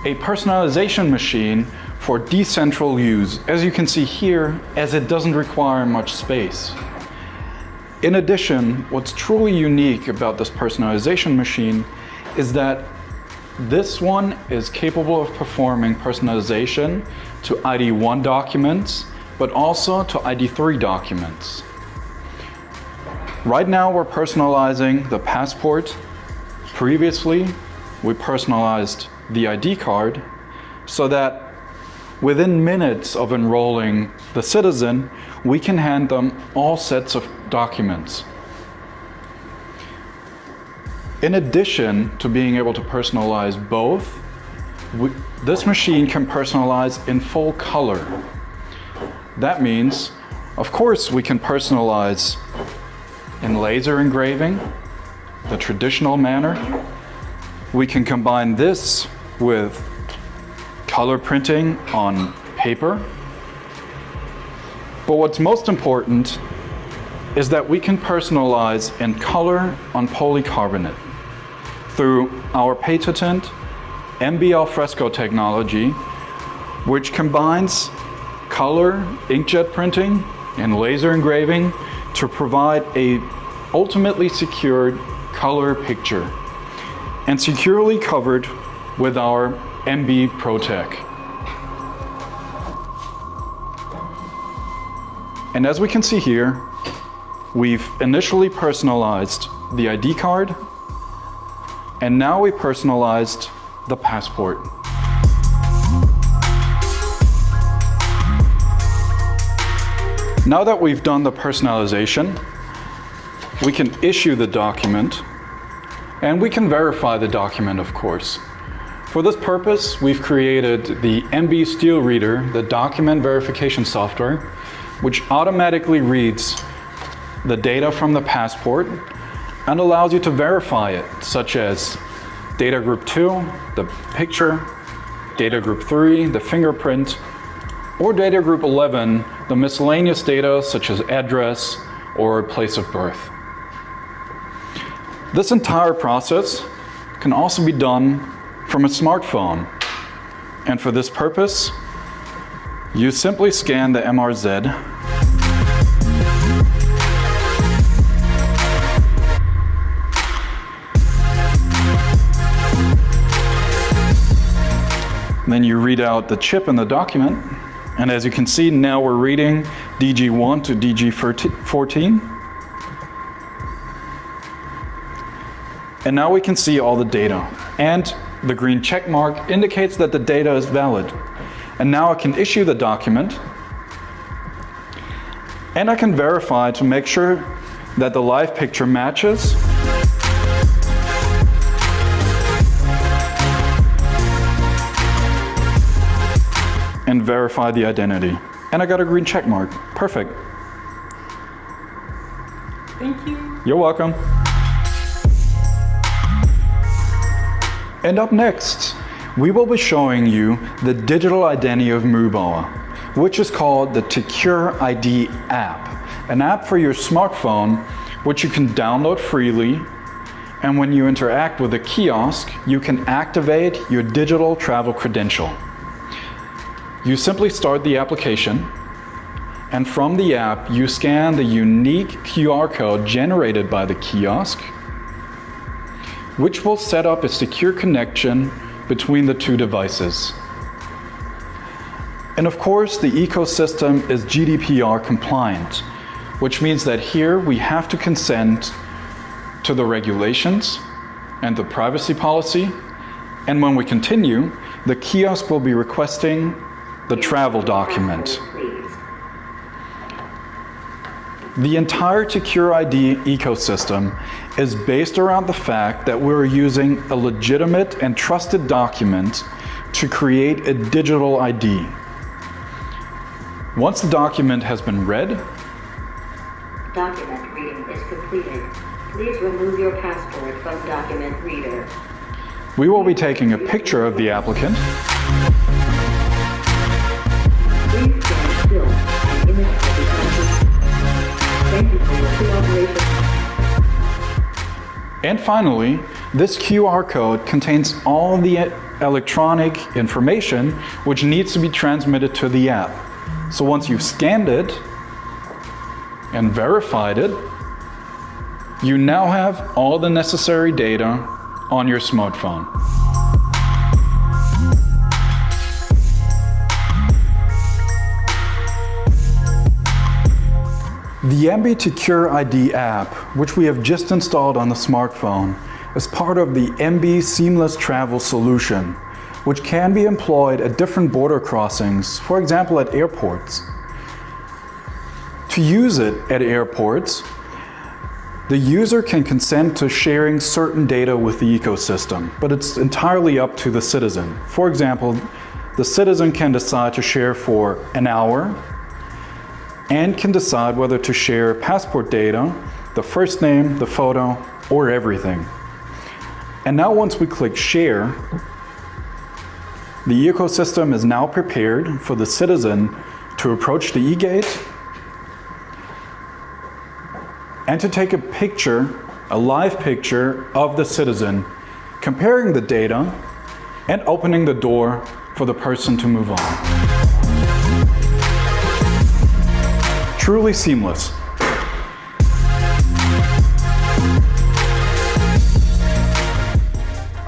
a personalization machine for decentral use, as you can see here, as it doesn't require much space. In addition, what's truly unique about this personalization machine is that this one is capable of performing personalization to ID1 documents, but also to ID3 documents. Right now we're personalizing the passport. Previously, we personalized the ID card so that within minutes of enrolling the citizen, we can hand them all sets of documents. In addition to being able to personalize both, this machine can personalize in full color. That means, of course, we can personalize in laser engraving, the traditional manner. We can combine this with color printing on paper. But what's most important is that we can personalize in color on polycarbonate through our patented MB alfresco technology, which combines color, inkjet printing, and laser engraving to provide a ultimately secured color picture and securely covered with our MB ProTech. And as we can see here, we've initially personalized the ID card, and now we personalized the passport. Now that we've done the personalization, we can issue the document, and we can verify the document, of course. For this purpose, we've created the MB Steel Reader, the document verification software, which automatically reads the data from the passport and allows you to verify it, such as data group 2, the picture, data group 3, the fingerprint, or data group 11, the miscellaneous data such as address or place of birth. This entire process can also be done from a smartphone. And for this purpose, you simply scan the MRZ . Then you read out the chip in the document. And as you can see, now we're reading DG1 to DG14. And now we can see all the data. And the green check mark indicates that the data is valid. And now I can issue the document. And I can verify to make sure that the live picture matches. And verify the identity. And I got a green check mark. Perfect. Thank you. You're welcome. And up next, we will be showing you the digital identity of Muelbauer, which is called the SecureID app, an app for your smartphone, which you can download freely. And when you interact with a kiosk, you can activate your digital travel credential. You simply start the application, and from the app, you scan the unique QR code generated by the kiosk, which will set up a secure connection between the two devices. And of course, the ecosystem is GDPR compliant, which means that here we have to consent to the regulations and the privacy policy. And when we continue, the kiosk will be requesting the travel document. The entire SecureID ecosystem is based around the fact that we're using a legitimate and trusted document to create a digital ID. Once the document has been read, document reading is completed. Please remove your passport from document reader. We will be taking a picture of the applicant. Please stand still and image the document. Thank you for your cooperation. And finally, this QR code contains all the electronic information which needs to be transmitted to the app. So once you've scanned it and verified it, you now have all the necessary data on your smartphone. The MB SecureID app, which we have just installed on the smartphone, is part of the MB Seamless Travel solution, which can be employed at different border crossings, for example at airports. To use it at airports, the user can consent to sharing certain data with the ecosystem, but it's entirely up to the citizen. For example, the citizen can decide to share for an hour, and can decide whether to share passport data, the first name, the photo, or everything. And now once we click share, the ecosystem is now prepared for the citizen to approach the e-gate and to take a picture, a live picture of the citizen, comparing the data and opening the door for the person to move on. Truly seamless.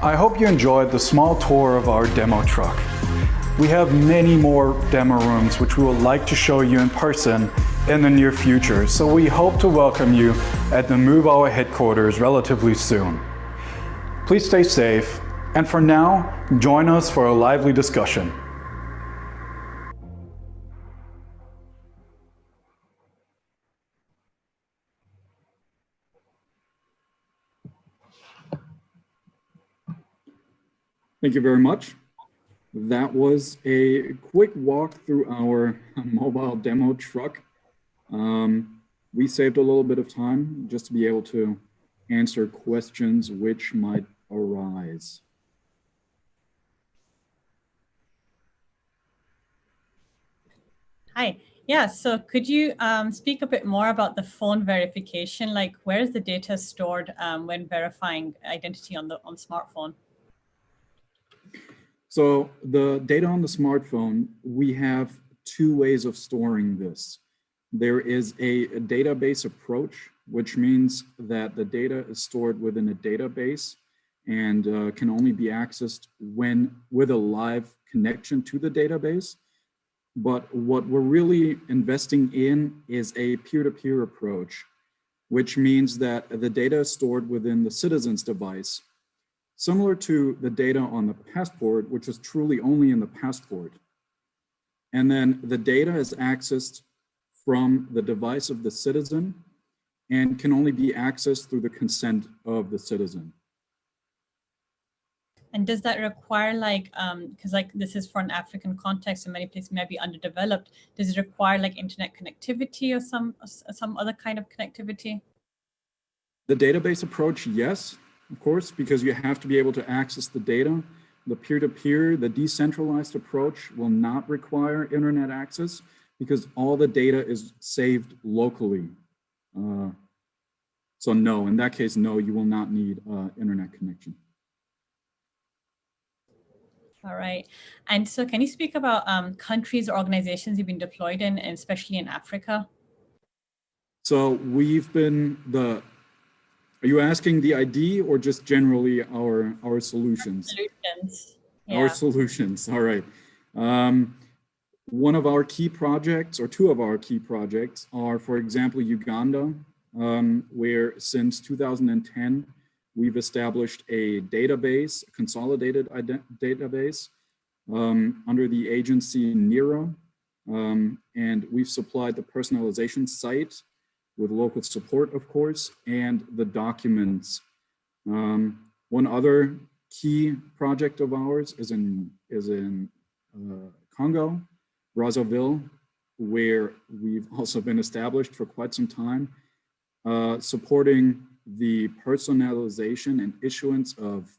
I hope you enjoyed the small tour of our demo truck. We have many more demo rooms which we would like to show you in person in the near future, so we hope to welcome you at the Muelbauer headquarters relatively soon. Please stay safe, and for now, join us for a lively discussion. Thank you very much. That was a quick walk through our mobile demo truck. We saved a little bit of time just to be able to answer questions which might arise. Hi. Yeah, so could you speak a bit more about the phone verification? Like, where is the data stored when verifying identity on the smartphone? So the data on the smartphone, we have two ways of storing this. There is a database approach, which means that the data is stored within a database and can only be accessed with a live connection to the database. But what we're really investing in is a peer-to-peer approach, which means that the data is stored within the citizen's device, similar to the data on the passport, which is truly only in the passport. And then the data is accessed from the device of the citizen and can only be accessed through the consent of the citizen. And does that require, like, because like this is for an African context and many places may be underdeveloped, does it require like internet connectivity or some other kind of connectivity? The database approach, yes, of course, because you have to be able to access the data. The peer-to-peer, the decentralized approach will not require internet access because all the data is saved locally. So no, in that case, no, you will not need internet connection. All right. And so can you speak about countries or organizations you've been deployed in, and especially in Africa? So we've been are you asking the ID or just generally our solutions? Solutions. Yeah. Our solutions, all right. One of our key projects, or two of our key projects, are, for example, Uganda, where since 2010, we've established a database, a consolidated database under the agency NERA, and we've supplied the personalization site with local support, of course, and the documents. One other key project of ours is in Congo, Brazzaville, where we've also been established for quite some time, supporting the personalization and issuance of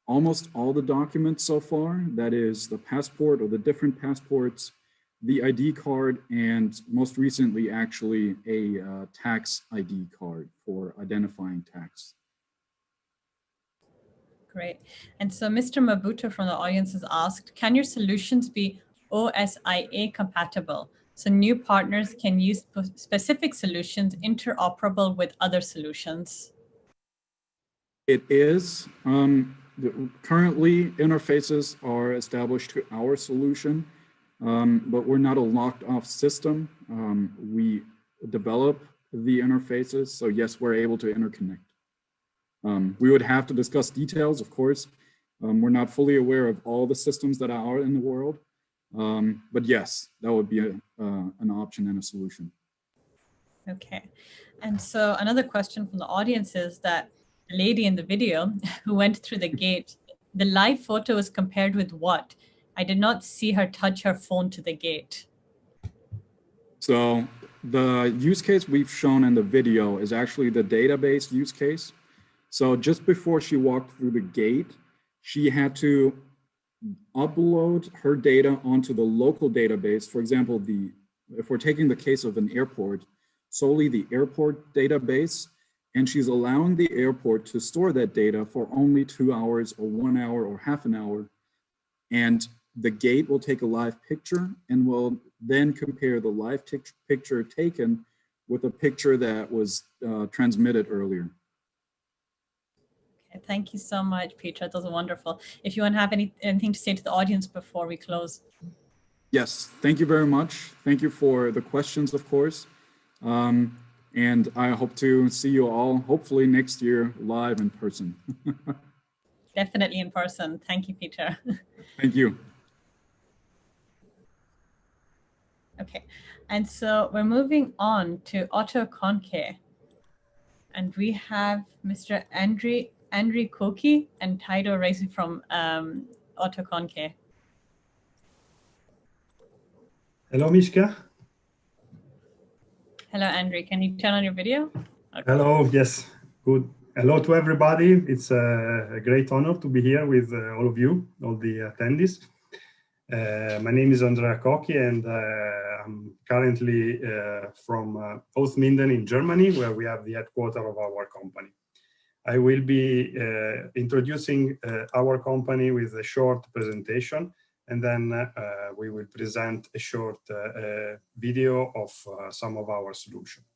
almost all the documents so far. That is the passport or the different passports, the ID card, and most recently, actually, a tax ID card for identifying tax. Great. And so Mr. Mabuto from the audience has asked, can your solutions be OSIA compatible? So new partners can use specific solutions interoperable with other solutions. It is. Currently, interfaces are established to our solution, but we're not a locked off system. We develop the interfaces, so yes, we're able to interconnect. We would have to discuss details, of course. We're not fully aware of all the systems that are in the world. But yes, that would be an option and a solution. Okay. And so another question from the audience is that the lady in the video who went through the gate, the live photo was compared with what? I did not see her touch her phone to the gate. So the use case we've shown in the video is actually the database use case. So just before she walked through the gate, she had to upload her data onto the local database. For example, if we're taking the case of an airport, solely the airport database, and she's allowing the airport to store that data for only 2 hours or 1 hour or half an hour. And the gate will take a live picture and will then compare the live picture taken with a picture that was transmitted earlier. Okay, thank you so much, Peter. That was wonderful. If you want to have anything to say to the audience before we close. Yes, thank you very much. Thank you for the questions, of course. And I hope to see you all, hopefully next year, live in person. Definitely in person. Thank you, Peter. Thank you. Okay, and so we're moving on to Otto Kunnecke. And we have Mr. Andri Koki and Taido Reisi from Otto Kunnecke. Hello, Mishka. Hello, Andri. Can you turn on your video? Okay. Hello, yes, good. Hello to everybody. It's a great honor to be here with all of you, all the attendees. My name is Andrea Koki, and I'm currently from Oostmünden in Germany, where we have the headquarters of our company. I will be introducing our company with a short presentation, and then we will present a short video of some of our solutions.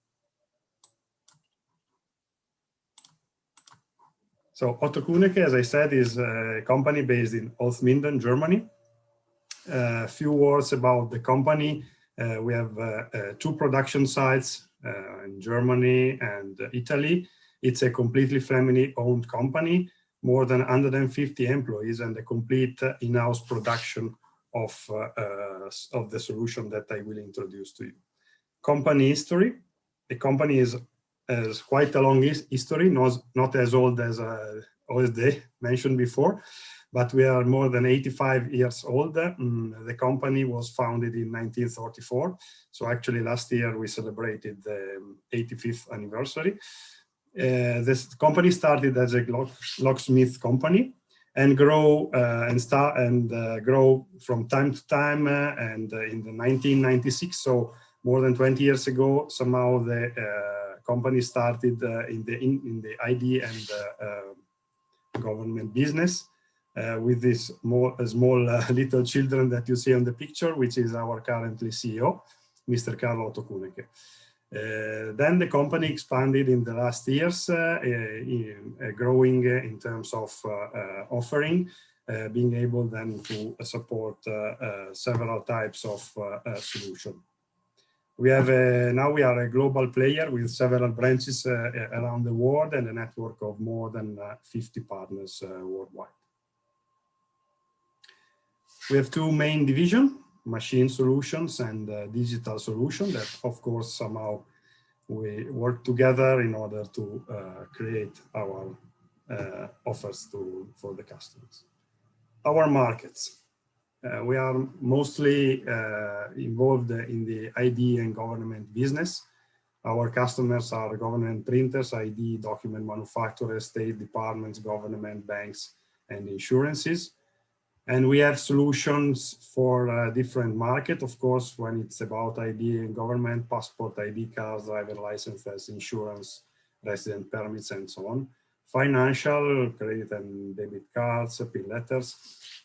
So Otto Kunnecke, as I said, is a company based in Oostmünden, Germany. A few words about the company. We have 2 production sites in Germany and Italy. It's a completely family-owned company, more than 150 employees, and a complete in-house production of the solution that I will introduce to you. Company history. The company has quite a long history, not as old as OeSD mentioned before, but we are more than 85 years old. The company was founded in 1934. So actually last year we celebrated the 85th anniversary. This company started as a locksmith company and grow grow from time to time. And in the 1996, so more than 20 years ago, somehow the company started in the ID and government business. With this small little children that you see on the picture, which is our currently CEO, Mr. Carlo Otto Kunnecke. Then the company expanded in the last years, growing in terms of offering, being able then to support several types of solution. We have now we are a global player with several branches around the world and a network of more than 50 partners worldwide. We have 2 main divisions, machine solutions and digital solution, that of course somehow we work together in order to create our offers for the customers. Our markets. We are mostly involved in the ID and government business. Our customers are government printers, ID, document manufacturers, state departments, government, banks, and insurances. And we have solutions for different markets, of course, when it's about ID and government, passport, ID cards, driver licenses, insurance, resident permits, and so on. Financial, credit and debit cards, PIN letters,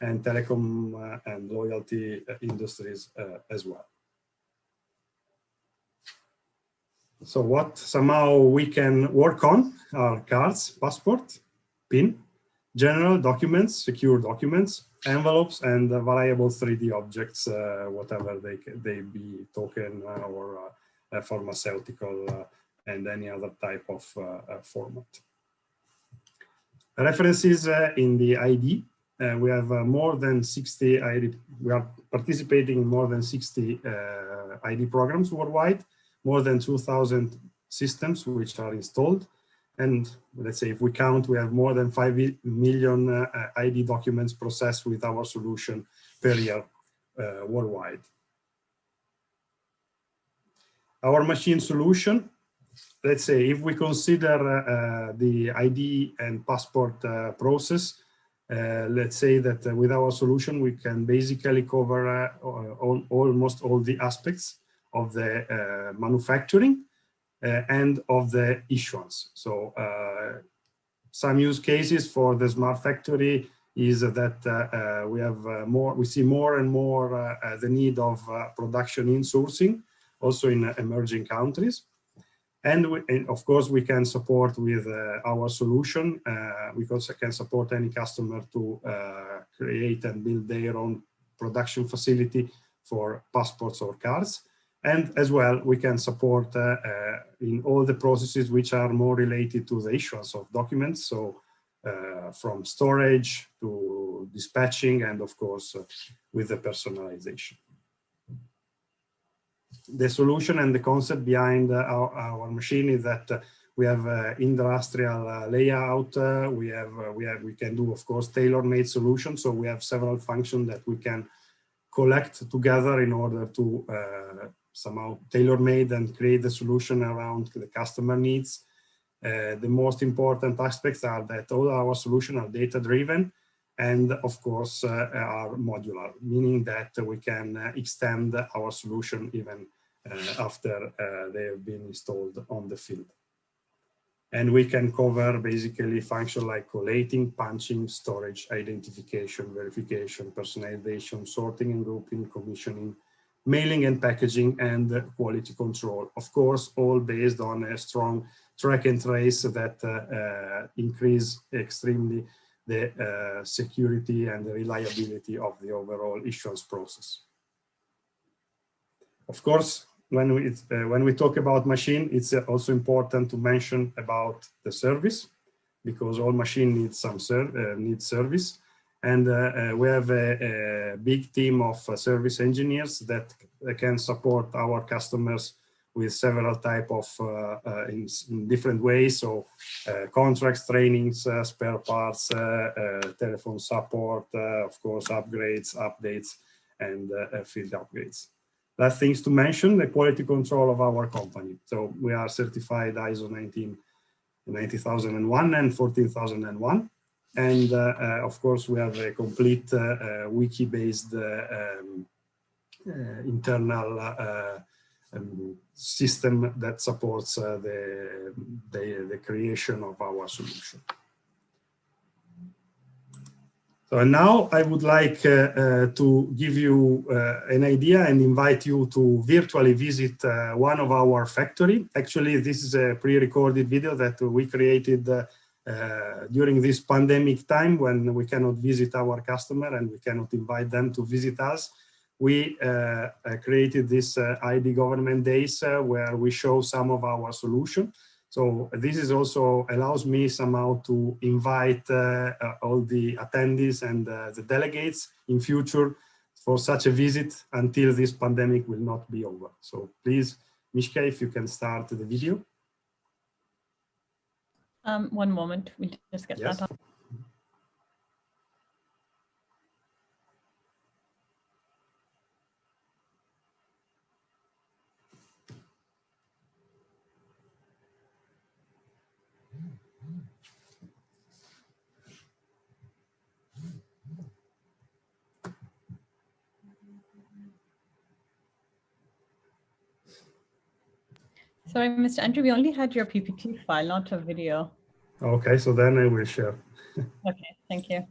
and telecom and loyalty industries as well. So what somehow we can work on are cards, passport, PIN, general documents, secure documents, envelopes, and variable 3D objects, whatever they be, token or pharmaceutical and any other type of format. References in the ID. We have more than 60 ID. We are participating in more than 60 ID programs worldwide, more than 2,000 systems which are installed. And let's say if we count, we have more than 5 million ID documents processed with our solution per year worldwide. Our machine solution, let's say if we consider the ID and passport process, let's say that with our solution we can basically cover almost all the aspects of the manufacturing and of the issuance. So some use cases for the smart factory is that we see more and more the need of production insourcing, also in emerging countries. And of course, we can support with our solution. We also can support any customer to create and build their own production facility for passports or cards. And as well, we can support in all the processes which are more related to the issuance of documents. So from storage to dispatching, and of course, with the personalization. The solution and the concept behind our machine is that we have industrial layout. We can do, of course, tailor-made solutions. So we have several functions that we can collect together in order to somehow tailor-made and create the solution around the customer needs. The most important aspects are that all our solutions are data-driven and, of course, are modular, meaning that we can extend our solution even after they have been installed on the field. And we can cover basically functions like collating, punching, storage, identification, verification, personalization, sorting and grouping, commissioning, mailing and packaging, and quality control. Of course, all based on a strong track and trace that increase extremely the security and the reliability of the overall issuance process. Of course, when we talk about machine, it's also important to mention about the service, because all machine needs some service. And we have a big team of service engineers that can support our customers with several type of in different ways. So contracts, trainings, spare parts, telephone support, of course, upgrades, updates, and field upgrades. Last things to mention, the quality control of our company. So we are certified ISO 9001 and 14001. And of course, we have a complete wiki-based internal system that supports the creation of our solution. So now I would like to give you an idea and invite you to virtually visit one of our factory. Actually, this is a pre-recorded video that we created during this pandemic time when we cannot visit our customer and we cannot invite them to visit us. We created this ID government days where we show some of our solution. So this is also allows me somehow to invite all the attendees and the delegates in future for such a visit until this pandemic will not be over. So please, Mishka, if you can start the video. One moment, we just get that on. Sorry, Mr. Andrew, we only had your PPT file, not a video. Okay, so then I will share. Okay, thank you.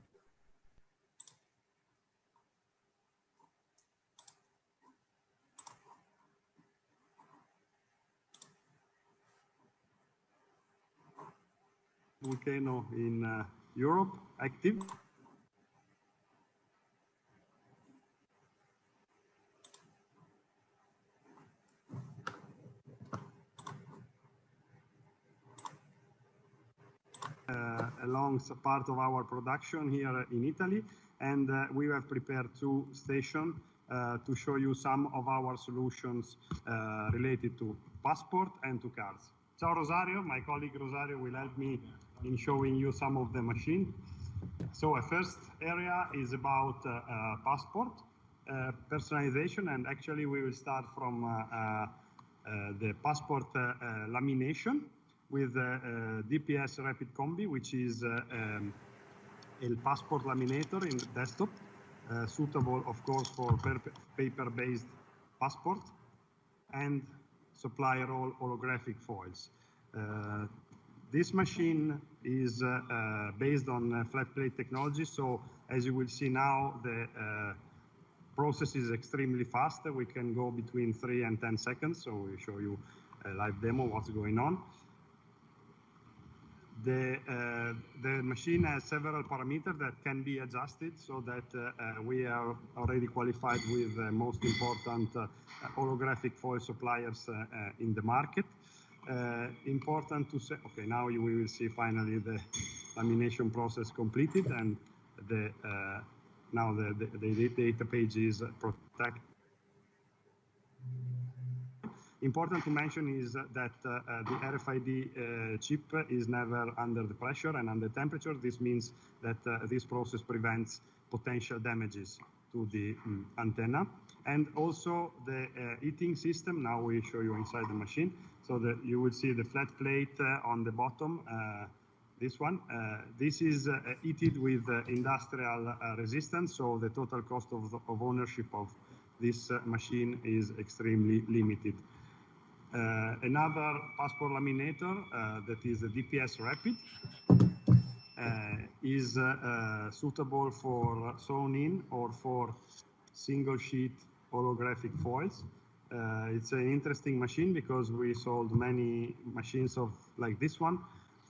Volcano in Europe active. Along part of our production here in Italy, and we have prepared 2 stations to show you some of our solutions related to passport and to cards. Ciao Rosario, my colleague Rosario will help me in showing you some of the machine. So a first area is about passport personalization, and actually we will start from the passport lamination with DPS Rapid Combi, which is a passport laminator in the desktop, suitable, of course, for paper-based passport, and supply roll holographic foils. This machine is based on flat plate technology, so as you will see now, the process is extremely fast. We can go between 3 and 10 seconds, so we'll show you a live demo what's going on. The machine has several parameters that can be adjusted so that we are already qualified with the most important holographic foil suppliers in the market. Important to say, okay, now we will see finally the lamination process completed, and now the data page is protected. Important to mention is that the RFID chip is never under the pressure and under temperature. This means that this process prevents potential damages to the antenna. And also the heating system, now we show you inside the machine, so that you will see the flat plate on the bottom, this one. This is heated with industrial resistance, so the total cost of ownership of this machine is extremely limited. Another passport laminator that is a DPS Rapid is suitable for sewn-in or for single sheet holographic foils. It's an interesting machine because we sold many machines like this one,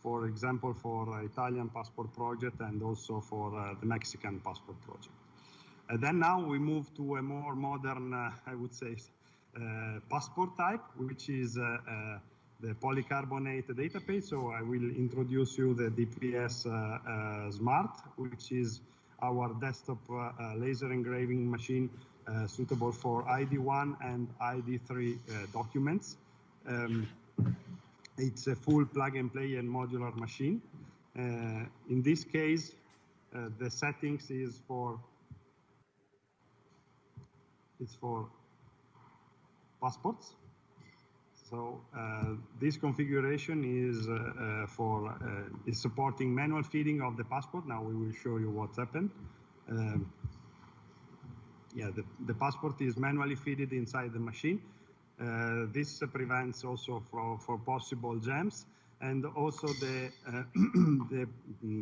for example, for Italian passport project and also for the Mexican passport project. Then now we move to a more modern, I would say, passport type, which is the polycarbonate data page. So I will introduce you the DPS Smart, which is our desktop laser engraving machine suitable for ID1 and ID3 documents. It's a full plug and play and modular machine. In this case, the settings is for passports. So this configuration is is supporting manual feeding of the passport. Now we will show you what's happened. Yeah, the passport is manually fed inside the machine. This prevents also for possible jams, and also the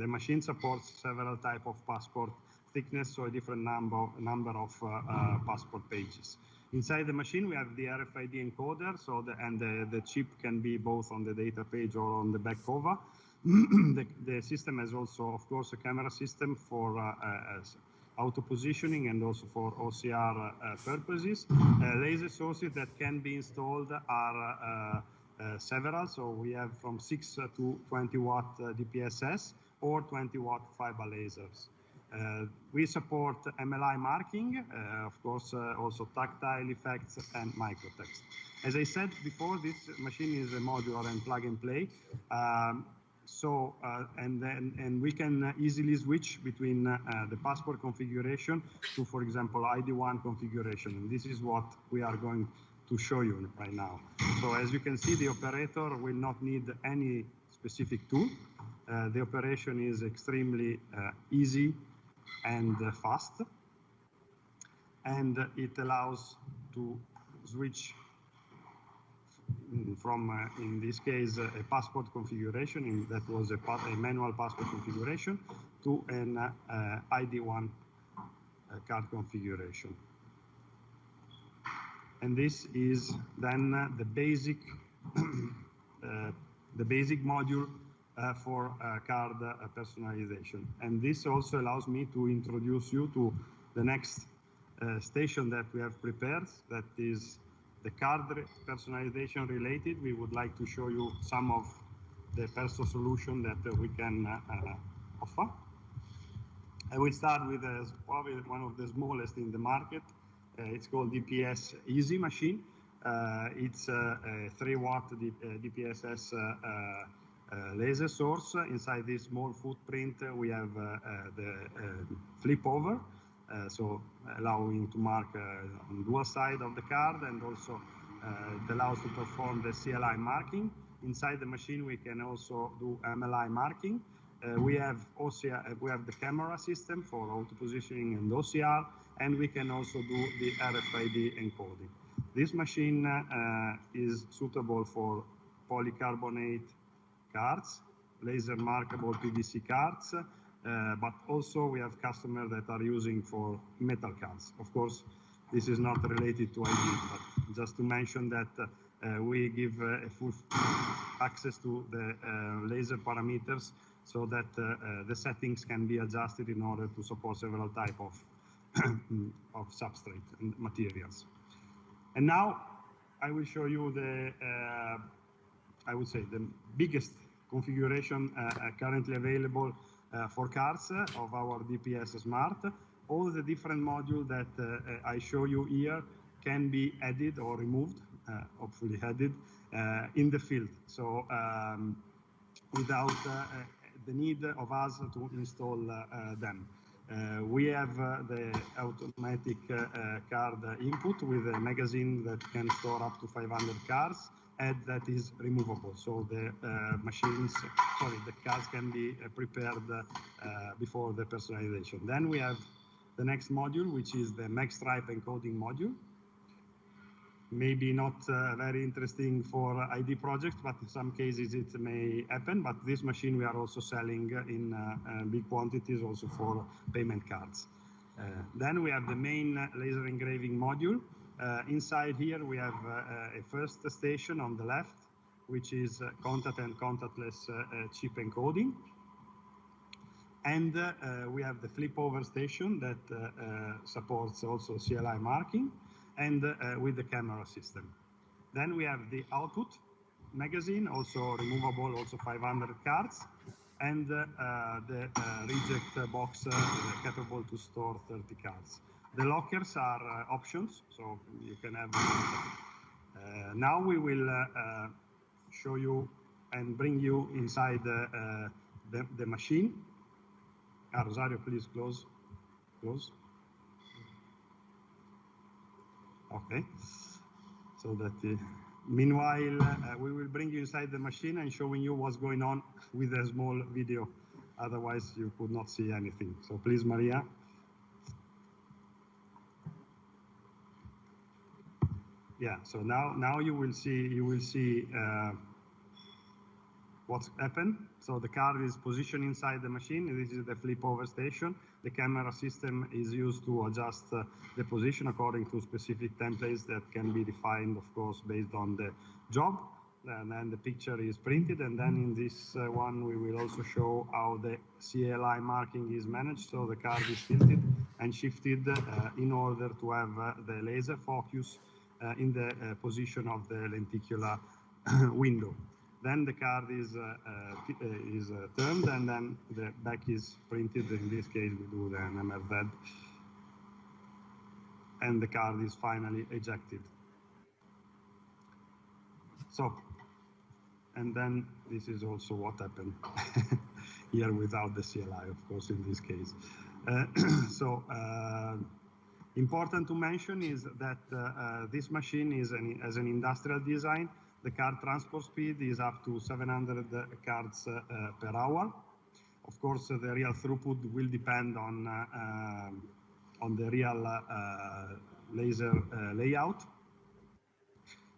machine supports several types of passport thickness, so a different number of passport pages. Inside the machine, we have the RFID encoder, so the chip can be both on the data page or on the back cover. The system has also, of course, a camera system for auto positioning and also for OCR purposes. Laser sources that can be installed are several, so we have from 6 to 20 watt DPSS or 20 watt fiber lasers. We support MLI marking, of course, also tactile effects and microtext. As I said before, this machine is a modular and plug and play. And we can easily switch between the passport configuration to, for example, ID1 configuration. And this is what we are going to show you right now. So as you can see, the operator will not need any specific tool. The operation is extremely easy and fast, and it allows to switch from, in this case, a passport configuration, that was a manual passport configuration, to an ID1 card configuration. And this is then the basic module for card personalization. And this also allows me to introduce you to the next station that we have prepared, that is the card personalization related. We would like to show you some of the personal solution that we can offer. I will start with probably one of the smallest in the market. It's called DPS Easy machine. It's a 3 watt DPSS laser source. Inside this small footprint, we have the flip over, so allowing to mark on dual side of the card, and also it allows to perform the CLI marking. Inside the machine, we can also do MLI marking. We have the camera system for auto positioning and OCR, and we can also do the RFID encoding. This machine is suitable for polycarbonate cards, laser markable PVC cards, but also we have customers that are using for metal cards. Of course, this is not related to ID, but just to mention that we give a full access to the laser parameters so that the settings can be adjusted in order to support several types of substrate and materials. And now I will show you the, I would say, the biggest configuration currently available for cards of our DPS Smart. All the different modules that I show you here can be added or removed, hopefully added, in the field. So without the need of us to install them. We have the automatic card input with a magazine that can store up to 500 cards, and that is removable. So the the cards can be prepared before the personalization. Then we have the next module, which is the MagStripe encoding module. Maybe not very interesting for ID projects, but in some cases it may happen. But this machine we are also selling in big quantities also for payment cards. Then we have the main laser engraving module. Inside here we have a first station on the left, which is contact and contactless chip encoding. And we have the flip over station that supports also CLI marking, and with the camera system. Then we have the output magazine, also removable, also 500 cards, and the reject box capable to store 30 cards. The lockers are options, so you can have. Now we will show you and bring you inside the machine. Rosario, please close. Okay, so that meanwhile we will bring you inside the machine and showing you what's going on with a small video. Otherwise, you could not see anything. So please, Maria. Yeah. So now you will see what's happened. So the card is positioned inside the machine. This is the flip over station. The camera system is used to adjust the position according to specific templates that can be defined, of course, based on the job. And then the picture is printed. And then in this one, we will also show how the CLI marking is managed. So the card is tilted and shifted in order to have the laser focus in the position of the lenticular window. Then the card is turned, and then the back is printed. In this case, we do the MRZ, and the card is finally ejected. So, and then this is also what happened here without the CLI, of course, in this case. Important to mention is that this machine is has an industrial design. The card transport speed is up to 700 cards per hour. Of course, the real throughput will depend on the real laser layout.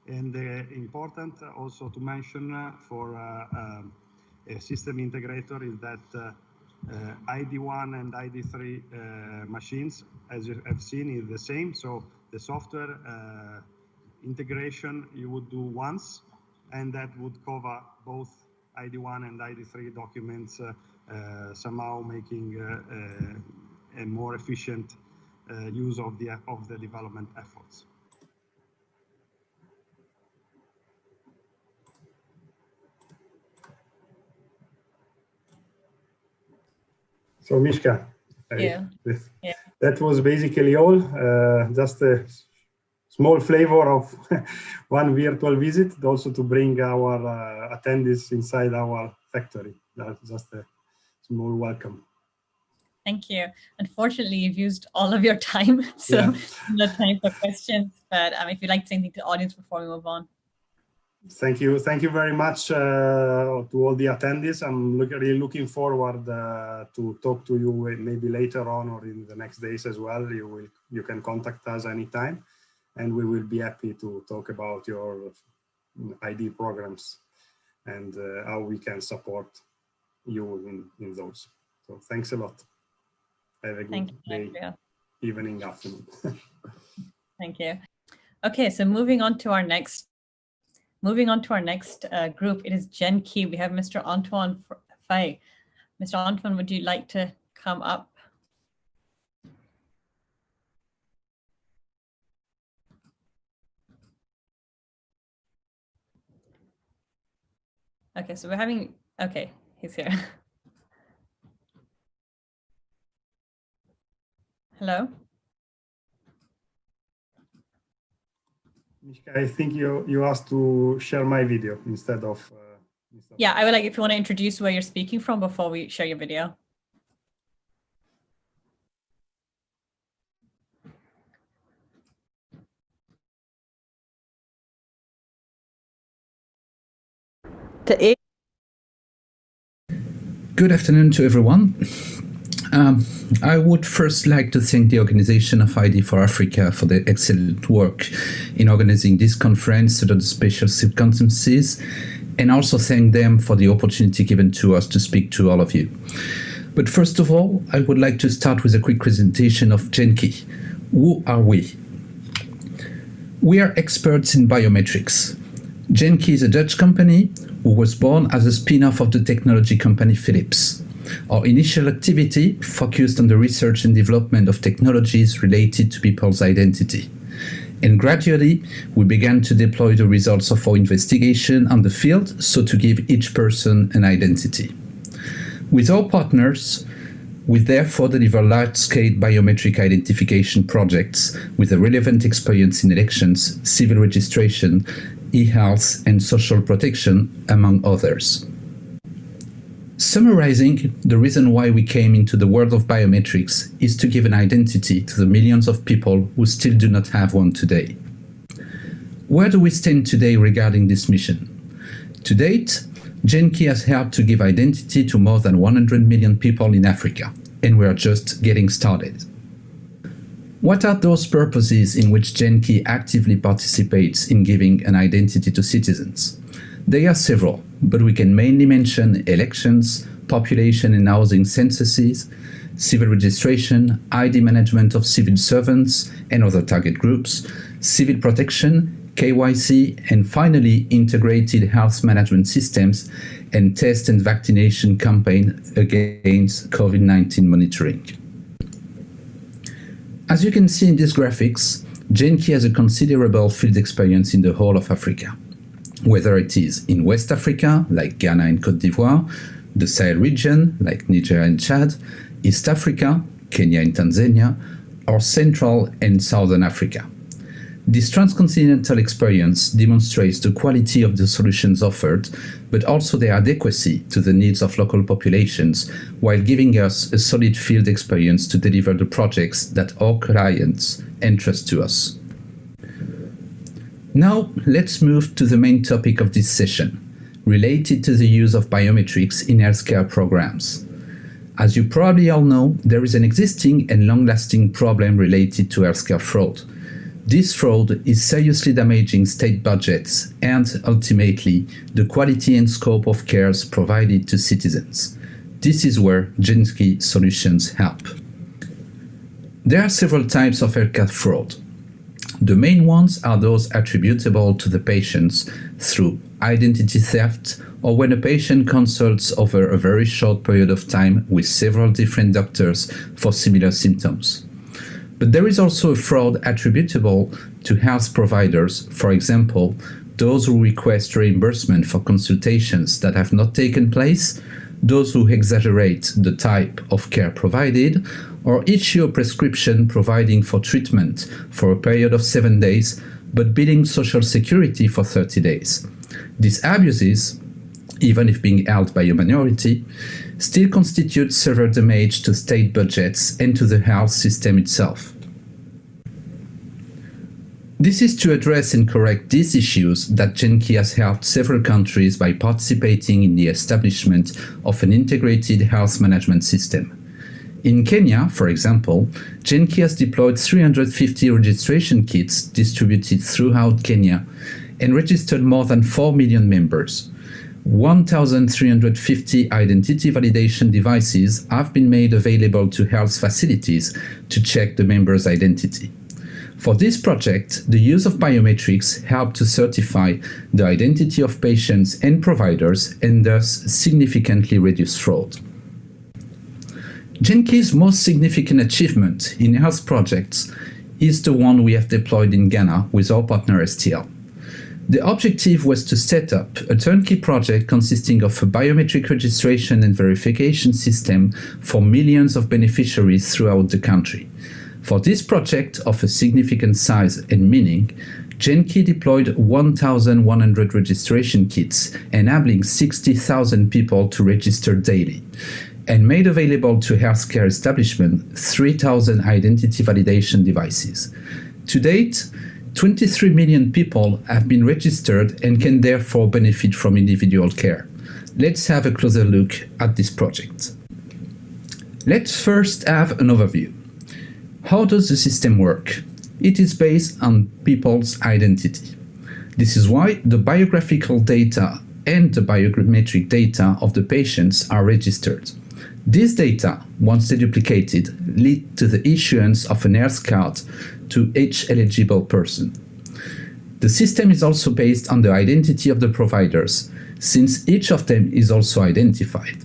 And important also to mention for a system integrator is that ID1 and ID3 machines, as you have seen, is the same. So the software integration you would do once, and that would cover both ID1 and ID3 documents, somehow making a more efficient use of the development efforts. So Mishka, Yeah. that was basically all. Just a small flavor of one virtual visit, also to bring our attendees inside our factory. That's just a small welcome. Thank you. Unfortunately, you've used all of your time, so no time for questions. But if you'd like to say anything to the audience before we move on. Thank you very much to all the attendees. I'm really looking forward to talk to you maybe later on or in the next days as well. You can contact us anytime, and we will be happy to talk about your ID programs and how we can support you in those. So thanks a lot. Have a good day, evening, afternoon. Thank you. Okay, so moving on to our next group, it is GenKey. We have Mr. Antoine Fay. Mr. Antoine, would you like to come up? Okay, so okay, he's here. Hello? Mishka, I think you asked to share my video instead of... Yeah, I would like if you want to introduce where you're speaking from before we share your video. Good afternoon to everyone. I would first like to thank the organization of ID for Africa for their excellent work in organizing this conference under the special circumstances, and also thank them for the opportunity given to us to speak to all of you. But first of all, I would like to start with a quick presentation of GenKey. Who are we? We are experts in biometrics. GenKey is a Dutch company who was born as a spin-off of the technology company Philips. Our initial activity focused on the research and development of technologies related to people's identity. And gradually, we began to deploy the results of our investigation on the field, so to give each person an identity. With our partners, we therefore deliver large-scale biometric identification projects with a relevant experience in elections, civil registration, e-health, and social protection, among others. Summarizing, the reason why we came into the world of biometrics is to give an identity to the millions of people who still do not have one today. Where do we stand today regarding this mission? To date, GenKey has helped to give identity to more than 100 million people in Africa, and we are just getting started. What are those purposes in which GenKey actively participates in giving an identity to citizens? There are several, but we can mainly mention elections, population and housing censuses, civil registration, ID management of civil servants and other target groups, civil protection, KYC, and finally integrated health management systems and test and vaccination campaign against COVID-19 monitoring. As you can see in these graphics, GenKey has a considerable field experience in the whole of Africa. Whether it is in West Africa, like Ghana and Côte d'Ivoire, the Sahel region, like Nigeria and Chad, East Africa, Kenya and Tanzania, or Central and Southern Africa. This transcontinental experience demonstrates the quality of the solutions offered, but also their adequacy to the needs of local populations, while giving us a solid field experience to deliver the projects that our clients entrust to us. Now, let's move to the main topic of this session, related to the use of biometrics in healthcare programs. As you probably all know, there is an existing and long-lasting problem related to healthcare fraud. This fraud is seriously damaging state budgets and, ultimately, the quality and scope of cares provided to citizens. This is where GenKey solutions help. There are several types of healthcare fraud. The main ones are those attributable to the patients through identity theft or when a patient consults over a very short period of time with several different doctors for similar symptoms. But there is also a fraud attributable to health providers, for example, those who request reimbursement for consultations that have not taken place, those who exaggerate the type of care provided, or issue a prescription providing for treatment for a period of 7 days, but billing Social Security for 30 days. These abuses even if being held by a minority, still constitute severe damage to state budgets and to the health system itself. This is to address and correct these issues that GenKey has helped several countries by participating in the establishment of an integrated health management system. In Kenya, for example, GenKey has deployed 350 registration kits distributed throughout Kenya and registered more than 4 million members. 1,350 identity validation devices have been made available to health facilities to check the member's identity. For this project, the use of biometrics helped to certify the identity of patients and providers and thus significantly reduce fraud. GenKey's most significant achievement in health projects is the one we have deployed in Ghana with our partner STL. The objective was to set up a turnkey project consisting of a biometric registration and verification system for millions of beneficiaries throughout the country. For this project of a significant size and meaning, GenKey deployed 1,100 registration kits, enabling 60,000 people to register daily, and made available to healthcare establishments 3,000 identity validation devices. To date, 23 million people have been registered and can therefore benefit from individual care. Let's have a closer look at this project. Let's first have an overview. How does the system work? It is based on people's identity. This is why the biographical data and the biometric data of the patients are registered. These data, once deduplicated, lead to the issuance of an health card to each eligible person. The system is also based on the identity of the providers, since each of them is also identified.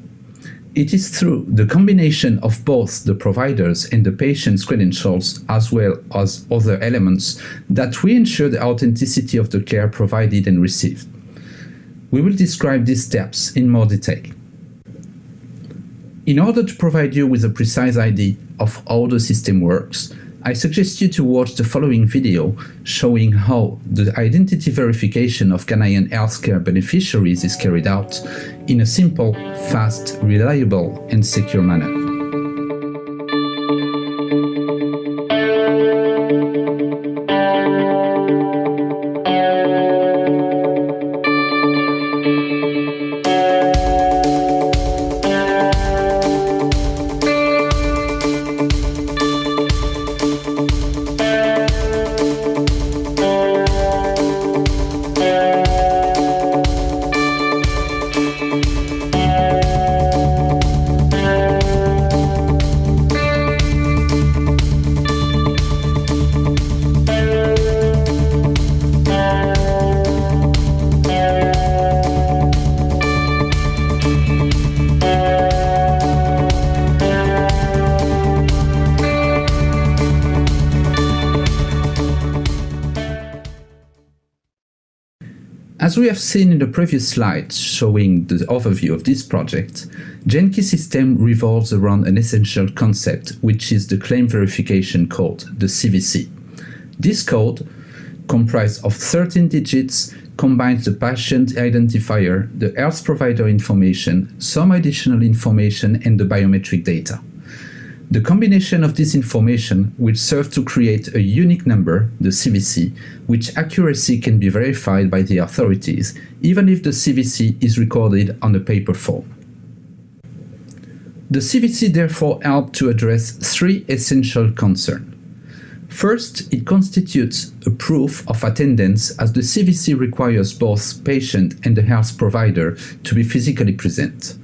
It is through the combination of both the providers and the patient's credentials, as well as other elements, that we ensure the authenticity of the care provided and received. We will describe these steps in more detail. In order to provide you with a precise idea of how the system works, I suggest you to watch the following video showing how the identity verification of Ghanaian healthcare beneficiaries is carried out in a simple, fast, reliable, and secure manner. As we have seen in the previous slide showing the overview of this project, GenKey system revolves around an essential concept, which is the claim verification code, the CVC. This code, comprised of 13 digits, combines the patient identifier, the health provider information, some additional information, and the biometric data. The combination of this information will serve to create a unique number, the CVC, which accuracy can be verified by the authorities, even if the CVC is recorded on a paper form. The CVC therefore helps to address three essential concerns. First, it constitutes a proof of attendance, as the CVC requires both patient and the health provider to be physically present.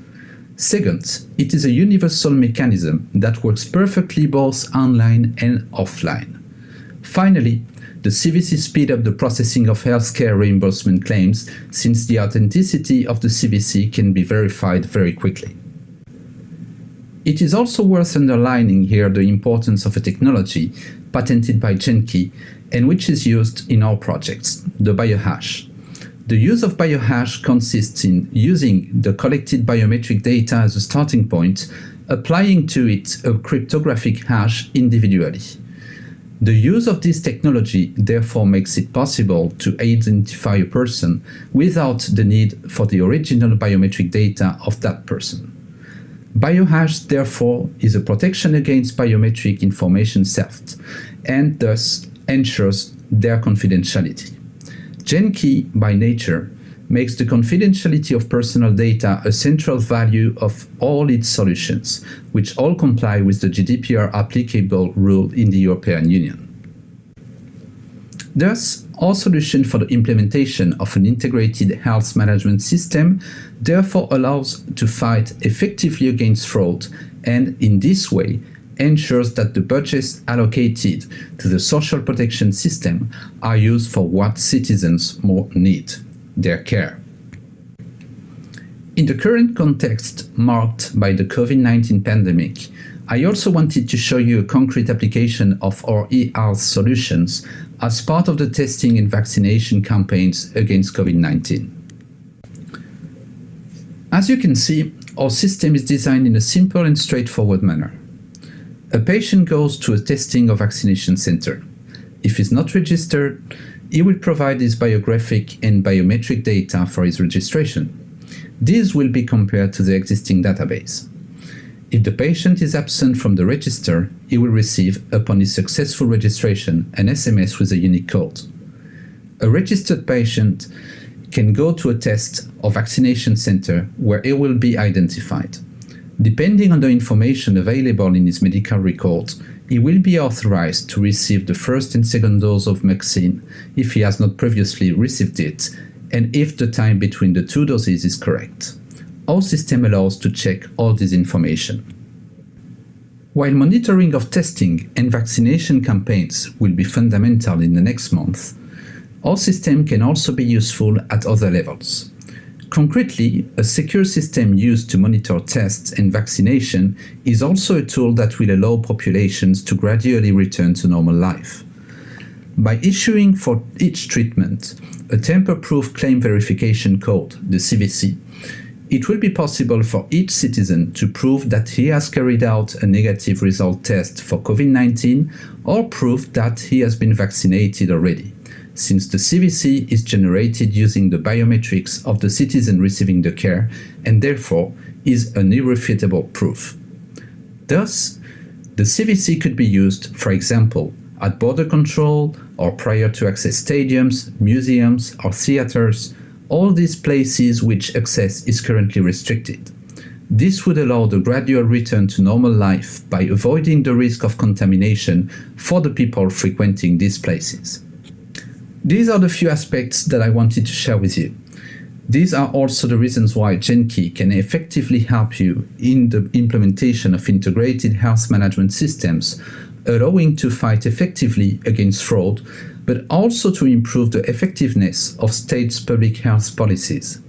Second, it is a universal mechanism that works perfectly both online and offline. Finally, the CVC speeds up the processing of healthcare reimbursement claims, since the authenticity of the CVC can be verified very quickly. It is also worth underlining here the importance of a technology patented by GenKey and which is used in our projects, the biohash. The use of biohash consists in using the collected biometric data as a starting point, applying to it a cryptographic hash individually. The use of this technology therefore makes it possible to identify a person without the need for the original biometric data of that person. Biohash, therefore, is a protection against biometric information theft and thus ensures their confidentiality. GenKey, by nature, makes the confidentiality of personal data a central value of all its solutions, which all comply with the GDPR applicable rule in the European Union. Thus, our solution for the implementation of an integrated health management system therefore allows to fight effectively against fraud and, in this way, ensures that the budgets allocated to the social protection system are used for what citizens more need, their care. In the current context marked by the COVID-19 pandemic, I also wanted to show you a concrete application of our e-health solutions as part of the testing and vaccination campaigns against COVID-19. As you can see, our system is designed in a simple and straightforward manner. A patient goes to a testing or vaccination center. If he's not registered, he will provide his biographic and biometric data for his registration. These will be compared to the existing database. If the patient is absent from the register, he will receive, upon his successful registration, an SMS with a unique code. A registered patient can go to a test or vaccination center where he will be identified. Depending on the information available in his medical record, he will be authorized to receive the first and second dose of vaccine if he has not previously received it, and if the time between the two doses is correct. Our system allows to check all this information. While monitoring of testing and vaccination campaigns will be fundamental in the next month, our system can also be useful at other levels. Concretely, a secure system used to monitor tests and vaccination is also a tool that will allow populations to gradually return to normal life. By issuing for each treatment a tamper-proof claim verification code, the CVC, it will be possible for each citizen to prove that he has carried out a negative result test for COVID-19 or prove that he has been vaccinated already, since the CVC is generated using the biometrics of the citizen receiving the care and therefore is an irrefutable proof. Thus, the CVC could be used, for example, at border control or prior to access stadiums, museums or theaters, all these places which access is currently restricted. This would allow the gradual return to normal life by avoiding the risk of contamination for the people frequenting these places. These are the few aspects that I wanted to share with you. These are also the reasons why GenKey can effectively help you in the implementation of integrated health management systems, allowing to fight effectively against fraud, but also to improve the effectiveness of states' public health policies.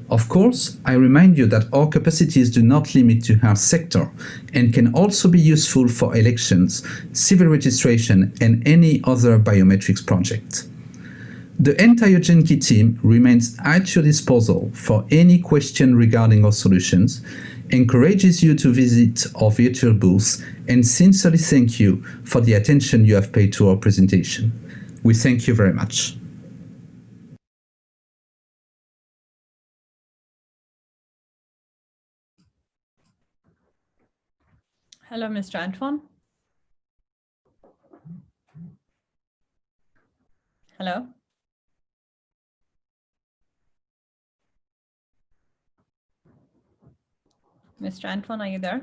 Of course, I remind you that our capacities do not limit to health sector and can also be useful for elections, civil registration, and any other biometrics project. The entire GenKey team remains at your disposal for any question regarding our solutions, encourages you to visit our virtual booth, and sincerely thank you for the attention you have paid to our presentation. We thank you very much. Hello, Mr. Antoine. Hello. Mr. Antoine, are you there?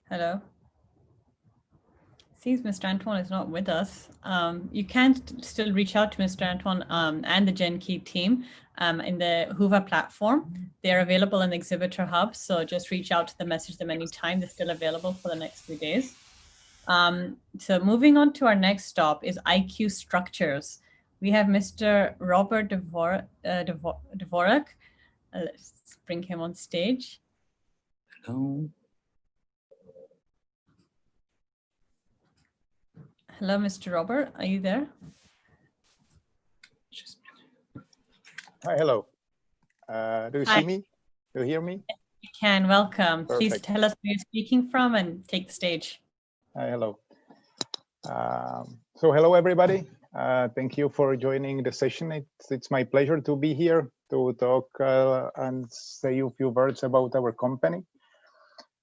Hello. Seems Mr. Antoine is not with us. You can still reach out to Mr. Antoine and the GenKey team in the Hoover platform. They're available in the Exhibitor Hub, so just reach out to them, message them anytime. They're still available for the next few days. So moving on to our next stop is IQ structures. We have Mr. Robert Dvorak. Let's bring him on stage. Hello. Hello, Mr. Robert, are you there? Hi, hello. Do you Hi. see me? Do you hear me? You can. Welcome. Please Perfect. tell us where you're speaking from and take the stage. Hi, hello. So hello, everybody. Thank you for joining the session. It's my pleasure to be here to talk and say a few words about our company.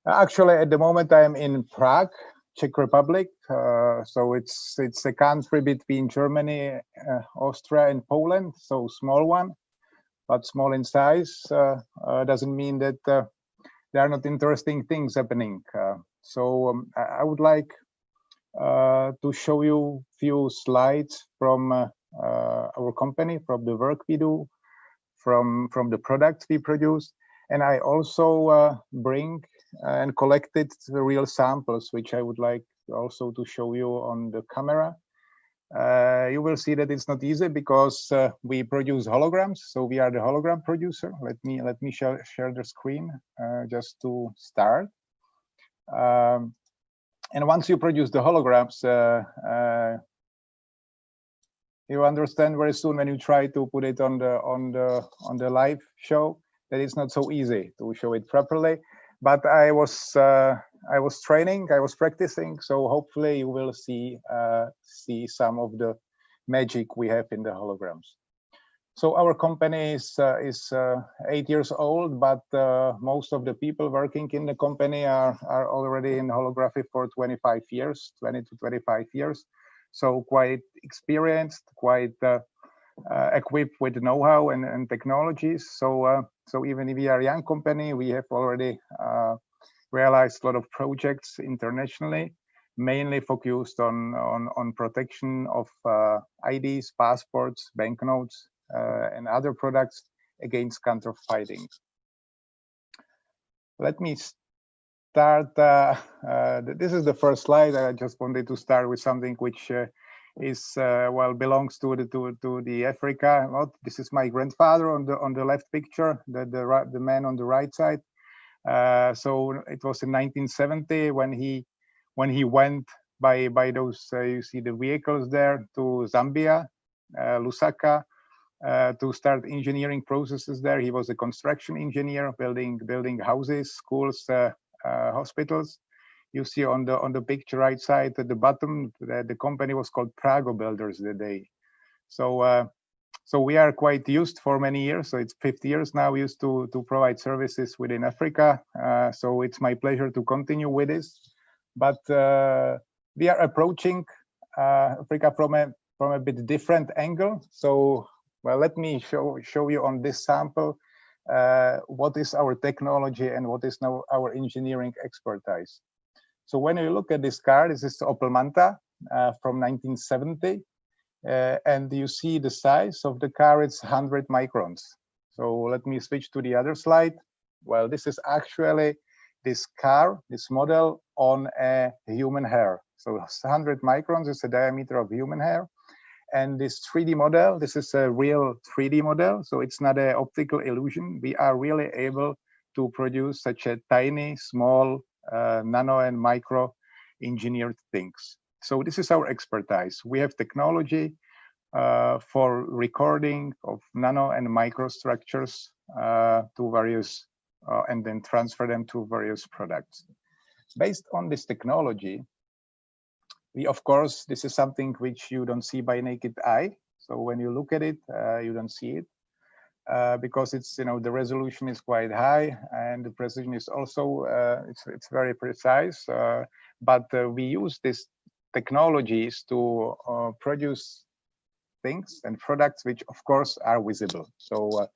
Actually, at the moment, I'm in Prague, Czech Republic. So it's a country between Germany, Austria, and Poland. So small one, but small in size. Doesn't mean that there are not interesting things happening. So I would like to show you a few slides from our company, from the work we do, from the products we produce. And I also bring and collected the real samples, which I would like also to show you on the camera. You will see that it's not easy because we produce holograms. So we are the hologram producer. Let me share the screen just to start. And once you produce the holograms, you understand very soon when you try to put it on the live show that it's not so easy to show it properly. But I was training, I was practicing, so hopefully you will see some of the magic we have in the holograms. So our company is 8 years old, but most of the people working in the company are already in holography for 25 years, 20 to 25 years. So quite experienced, quite equipped with know-how and technologies. So even if we are a young company, we have already realized a lot of projects internationally, mainly focused on protection of IDs, passports, banknotes, and other products against counterfeiting. Let me start. This is the first slide. I just wanted to start with something which is well belongs to the Africa. Well, this is my grandfather on the left picture, the man on the right side. So it was in 1970 when he went by those you see the vehicles there to Zambia, Lusaka, to start engineering processes there. He was a construction engineer, building houses, schools, hospitals. You see on the picture right side at the bottom, the company was called Prago Builders that day. So we are quite used for many years. So it's 50 years now used to provide services within Africa. So it's my pleasure to continue with this. But we are approaching Africa from a bit different angle. So well, let me show you on this sample what is our technology and what is now our engineering expertise. So when you look at this car, this is Opel Manta from 1970. And you see the size of the car, it's 100 microns. So let me switch to the other slide. Well, this is actually this car, this model on a human hair. So 100 microns is the diameter of human hair. And this 3D model, this is a real 3D model. So it's not an optical illusion. We are really able to produce such a tiny, small, nano and micro engineered things. So this is our expertise. We have technology for recording of nano and microstructures to various, and then transfer them to various products. Based on this technology, we, of course, this is something which you don't see by naked eye. So when you look at it, you don't see it because it's, the resolution is quite high and the precision is also, it's very precise. But we use these technologies to produce things and products which, of course, are visible. So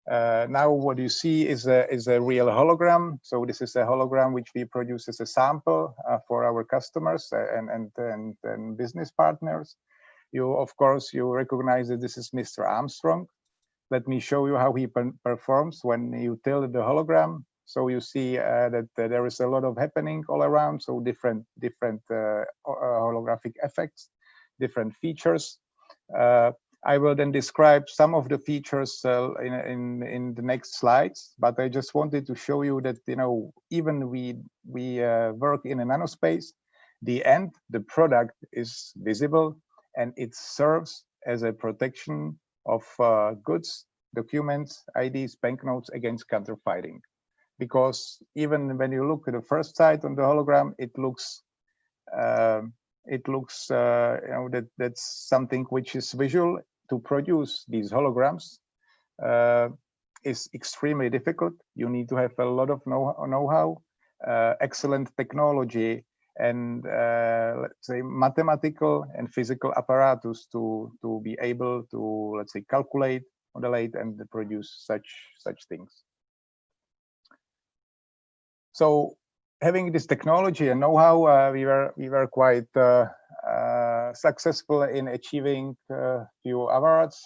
now what you see is a real hologram. So this is a hologram which we produce as a sample for our customers and business partners. Of course, you recognize that this is Mr. Armstrong. Let me show you how he performs when you tilt the hologram. So you see that there is a lot of happening all around. So different holographic effects, different features. I will then describe some of the features in the next slides, but I just wanted to show you that, even we work in a nanospace, the product is visible and it serves as a protection of goods documents, IDs, banknotes against counterfeiting. Because even when you look at the first side on the hologram, it looks that's something which is visual. To produce these holograms is extremely difficult. You need to have a lot of know-how, excellent technology, and let's say mathematical and physical apparatus to be able to, let's say, calculate, modulate, and produce such things. So having this technology and know-how, we were quite successful in achieving a few awards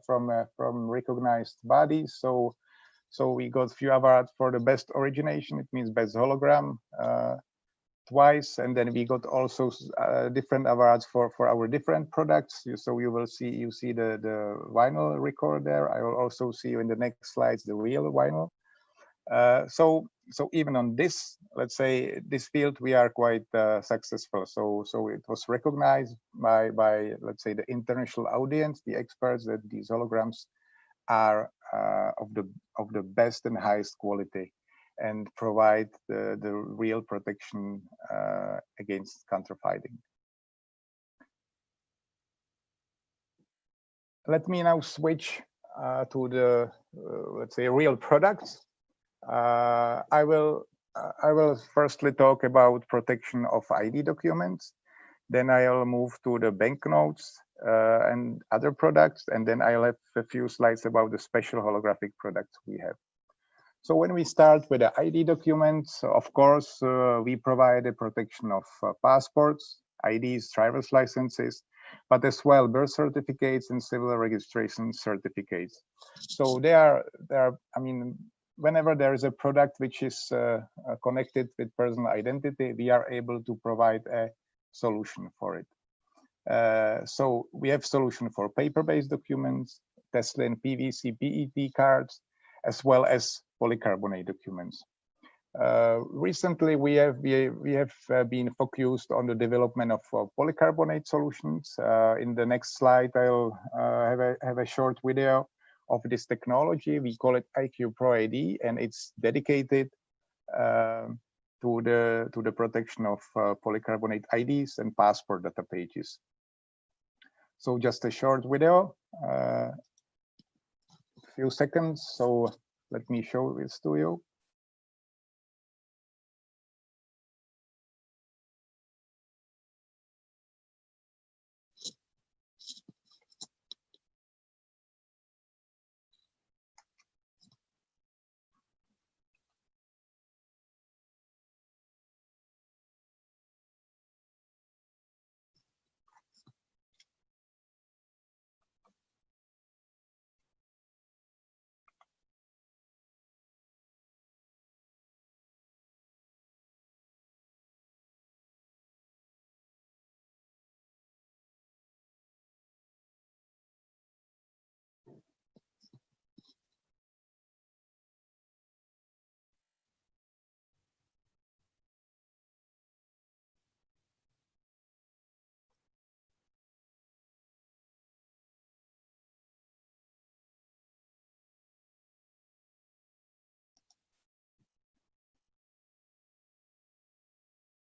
from recognized bodies. So we got a few awards for the best origination. It means best hologram twice, and then we got also different awards for our different products. So you see the vinyl record there. I will also see you in the next slides the real vinyl. So even on this, let's say, this field, we are quite successful. So it was recognized by let's say the international audience, the experts, that these holograms are of the best and highest quality and provide the real protection against counterfeiting. Let me now switch to the let's say real products. I will firstly talk about protection of ID documents. Then I'll move to the banknotes and other products, and then I'll have a few slides about the special holographic products we have. So when we start with the ID documents, of course, we provide a protection of passports, IDs, driver's licenses, but as well birth certificates and civil registration certificates. So they are, I mean, whenever there is a product which is connected with personal identity, we are able to provide a solution for it. So we have solution for paper-based documents, Tesla and PVC, PET cards, as well as polycarbonate documents. Recently, we have been focused on the development of polycarbonate solutions. In the next slide, I'll have a short video of this technology. We call it IQ Pro ID, and it's dedicated to the protection of polycarbonate IDs and passport data pages. So just a short video, a few seconds. So let me show this to you.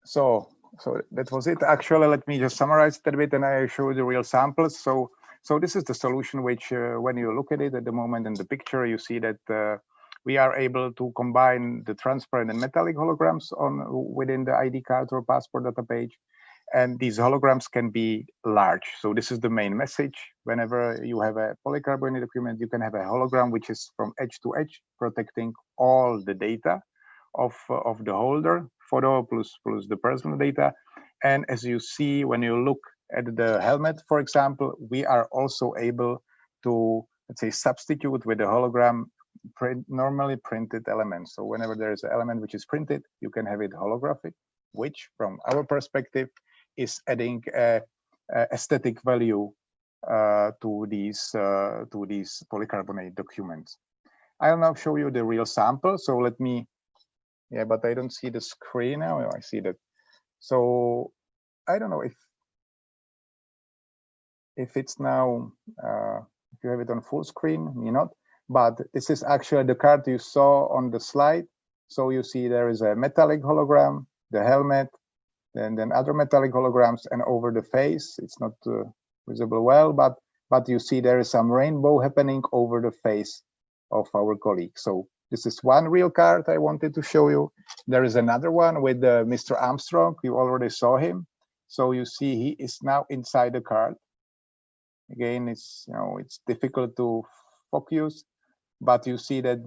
So that was it. Actually, let me just summarize it a bit, and I show you the real samples. So this is the solution which, when you look at it at the moment in the picture, you see that we are able to combine the transparent and metallic holograms within the ID card or passport data page. And these holograms can be large. So this is the main message. Whenever you have a polycarbonate document, you can have a hologram which is from edge to edge, protecting all the data of the holder, photo plus the personal data. And as you see, when you look at the helmet, for example, we are also able to, let's say, substitute with the hologram normally printed elements. So whenever there is an element which is printed, you can have it holographic, which from our perspective is adding aesthetic value to these polycarbonate documents. I'll now show you the real sample. So let me, yeah, but I don't see the screen now. I see that. So I don't know if it's now, if you have it on full screen, me not. but this is actually the card you saw on the slide. So you see there is a metallic hologram, the helmet, then other metallic holograms, and over the face. It's not visible well, but you see there is some rainbow happening over the face of our colleague. So this is one real card I wanted to show you. There is another one with Mr. Armstrong. You already saw him. So you see he is now inside the card. Again, it's difficult to focus, but you see that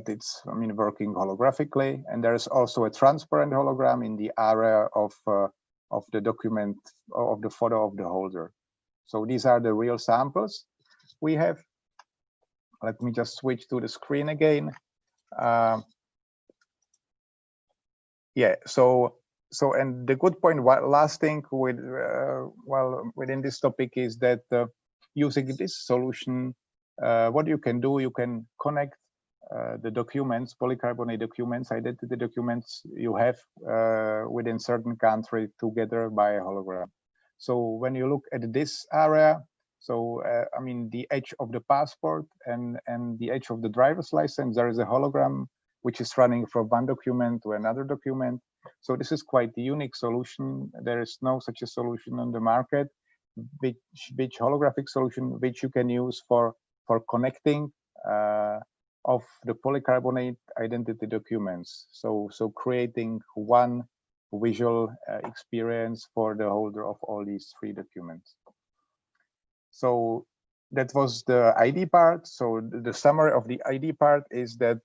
it's working holographically, and there is also a transparent hologram in the area of the document, of the photo of the holder. So these are the real samples we have. Let me just switch to the screen again. Yeah, so and the good point, last thing with within this topic is that using this solution, what you can do, you can connect the documents, polycarbonate documents, identity documents you have within certain country together by a hologram. So when you look at this area, so the edge of the passport and the edge of the driver's license, there is a hologram which is running from one document to another document. So this is quite a unique solution. There is no such a solution on the market, which holographic solution which you can use for connecting of the polycarbonate identity documents. So creating one visual experience for the holder of all these three documents. So that was the ID part. So the summary of the ID part is that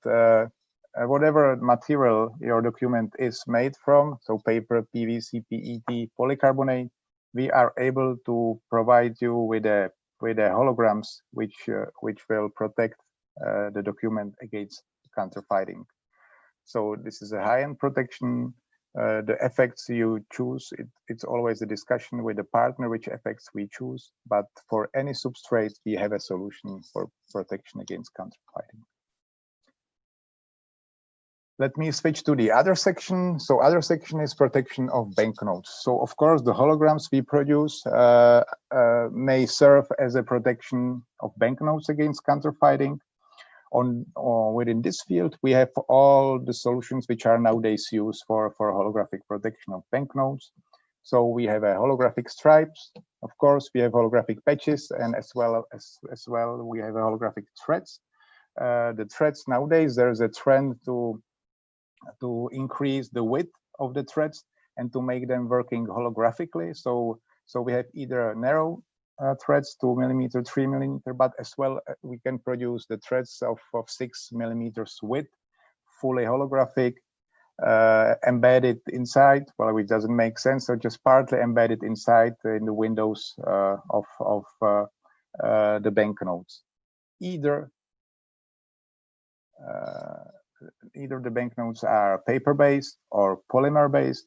whatever material your document is made from, so paper, PVC, PET, polycarbonate, we are able to provide you with a holograms which will protect the document against counterfeiting. So this is a high-end protection. The effects you choose, it's always a discussion with the partner which effects we choose, but for any substrate we have a solution for protection against counterfeiting. Let me switch to the other section. So other section is protection of banknotes. So of course the holograms we produce may serve as a protection of banknotes against counterfeiting. Within this field, we have all the solutions which are nowadays used for holographic protection of banknotes. So we have a holographic stripes, of course, we have holographic patches, and as well we have a holographic threads. The threads nowadays, there's a trend to increase the width of the threads and to make them working holographically. So we have either narrow threads, 2 millimeter, 3 millimeter, but as well we can produce the threads of 6 millimeters width, fully holographic, embedded inside. Well, which doesn't make sense, so just partly embedded inside in the windows of the banknotes. Either the banknotes are paper-based or polymer-based.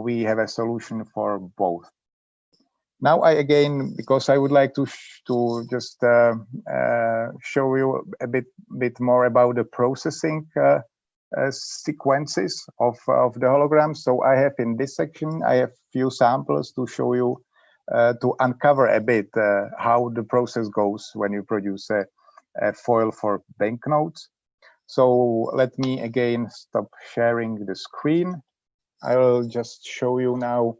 We have a solution for both. Now again, because I would like to just show you a bit more about the processing sequences of the holograms. So I have in this section, I have few samples to show you, to uncover a bit how the process goes when you produce a foil for banknotes. So let me again stop sharing the screen. I will just show you now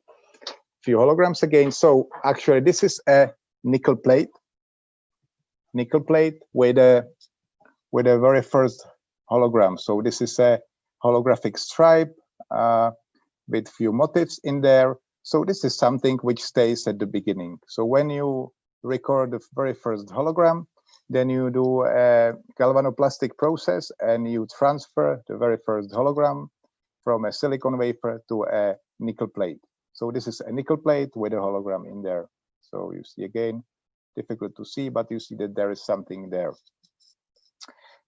few holograms again. So actually this is a nickel plate with a very first hologram. So this is a holographic stripe with few motifs in there. So this is something which stays at the beginning. So when you record the very first hologram, then you do a galvanoplastic process and you transfer the very first hologram from a silicon wafer to a nickel plate. So this is a nickel plate with a hologram in there. So you see again, difficult to see, but you see that there is something there.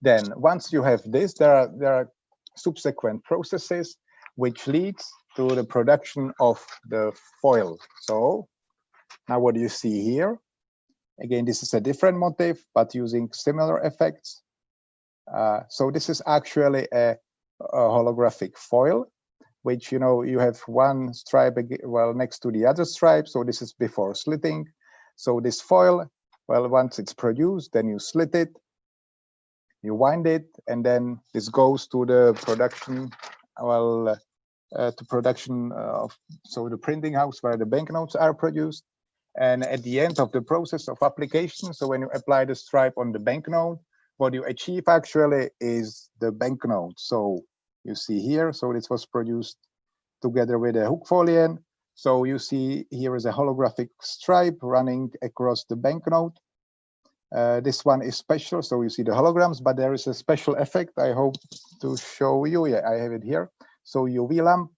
Then once you have this, there are subsequent processes which leads to the production of the foil. So now what do you see here? Again, this is a different motif, but using similar effects. So this is actually a holographic foil, which, you have one stripe next to the other stripe. So this is before slitting. So this foil, well, once it's produced, then you slit it. you wind it, and then this goes to the production, well, to production of, so the printing house where the banknotes are produced. And at the end of the process of application, so when you apply the stripe on the banknote, what you achieve actually is the banknote. So you see here, so this was produced together with a hook foliant. So you see here is a holographic stripe running across the banknote. This one is special, so you see the holograms, but there is a special effect I hope to show you. Yeah, I have it here. So UV lamp.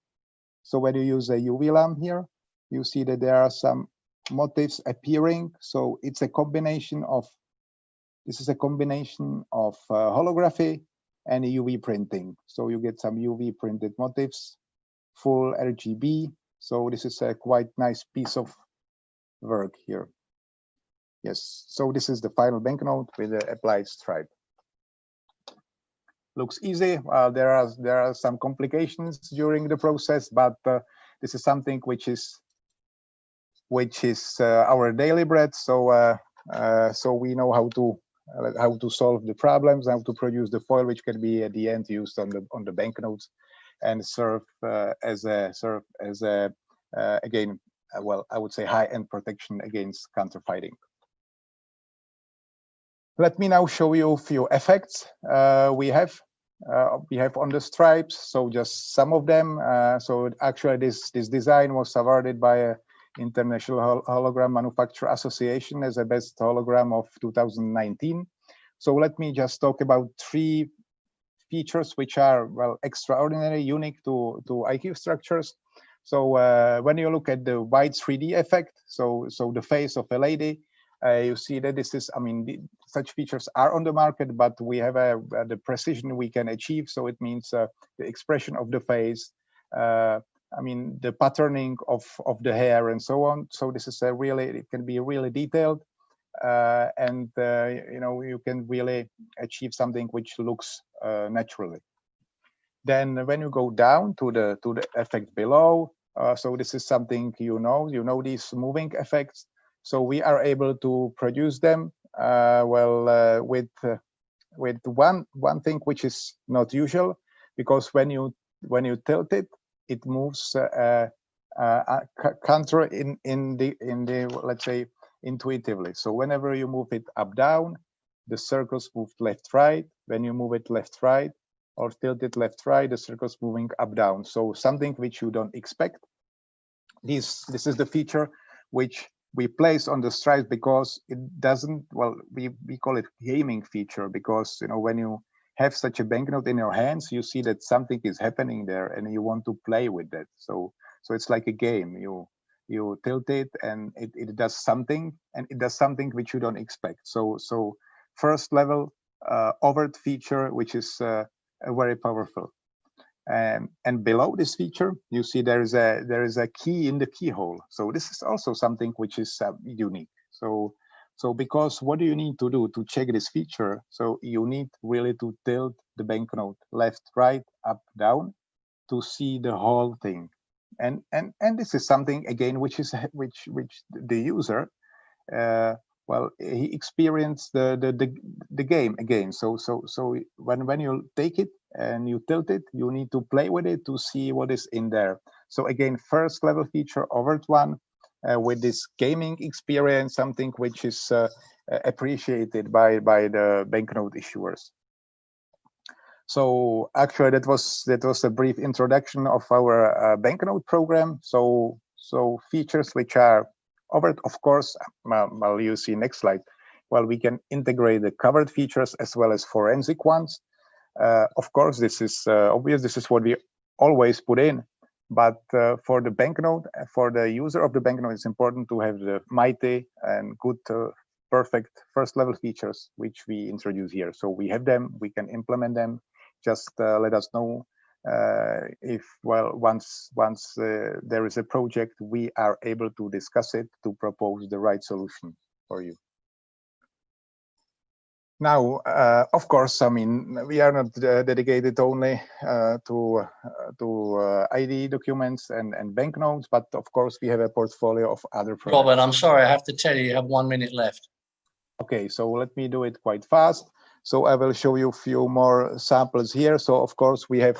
So when you use a UV lamp here, you see that there are some motifs appearing. So it's a combination of, this is a combination of holography and UV printing. So you get some UV printed motifs, full RGB. So this is a quite nice piece of work here. Yes, so this is the final banknote with the applied stripe. Looks easy. There are some complications during the process, but this is something which is our daily bread. So so we know how to solve the problems, how to produce the foil, which can be at the end used on the banknotes, and serve as a again, well, I would say high-end protection against counterfeiting. Let me now show you a few effects we have on the stripes. So just some of them. So actually, this design was awarded by a International Hologram Manufacturer Association as a best hologram of 2019. So let me just talk about 3 features which are, well, extraordinary, unique to IQ structures. So when you look at the wide 3D effect, so the face of a lady, you see that this is, I mean, such features are on the market, but we have the precision we can achieve. So it means the expression of the face, I mean, the patterning of the hair and so on. So this is it can be really detailed, and you know, you can really achieve something which looks naturally. Then when you go down to the effect below, so this is something you know these moving effects. So we are able to produce them with one thing which is not usual, because when you tilt it, it moves counter in the let's say intuitively. So whenever you move it up down, the circles move left right. When you move it left right or tilt it left right, the circles moving up down. So something which you don't expect. This is the feature which we place on the stripes because it doesn't, well, we call it gaming feature, because you know, when you have such a banknote in your hands, you see that something is happening there and you want to play with that. So it's like a game. You tilt it and it does something, and it does something which you don't expect. So first level overt feature, which is very powerful. And below this feature, you see there is a key in the keyhole. So this is also something which is unique. So because what do you need to do to check this feature? So you need really to tilt the banknote left, right, up, down to see the whole thing. And this is something again which the user well, he experienced the game again. So when you take it and you tilt it, you need to play with it to see what is in there. So again, first level feature, overt one, with this gaming experience, something which is appreciated by the banknote issuers. So actually, that was a brief introduction of our banknote program. So features which are overt, of course. Well, you see next slide. Well, we can integrate the covered features as well as forensic ones. Of course, this is obvious. This is what we always put in. But for the banknote, for the user of the banknote, it's important to have the mighty and good, perfect first level features, which we introduce here. So we have them, we can implement them. Just let us know if, well, once there is a project, we are able to discuss it to propose the right solution for you. Now, of course, I mean, we are not dedicated only to ID documents and banknotes, but of course, we have a portfolio of other products. Robert, I'm sorry, I have to tell you, you have 1 minute left. Okay, so let me do it quite fast. So I will show you a few more samples here. So of course we have,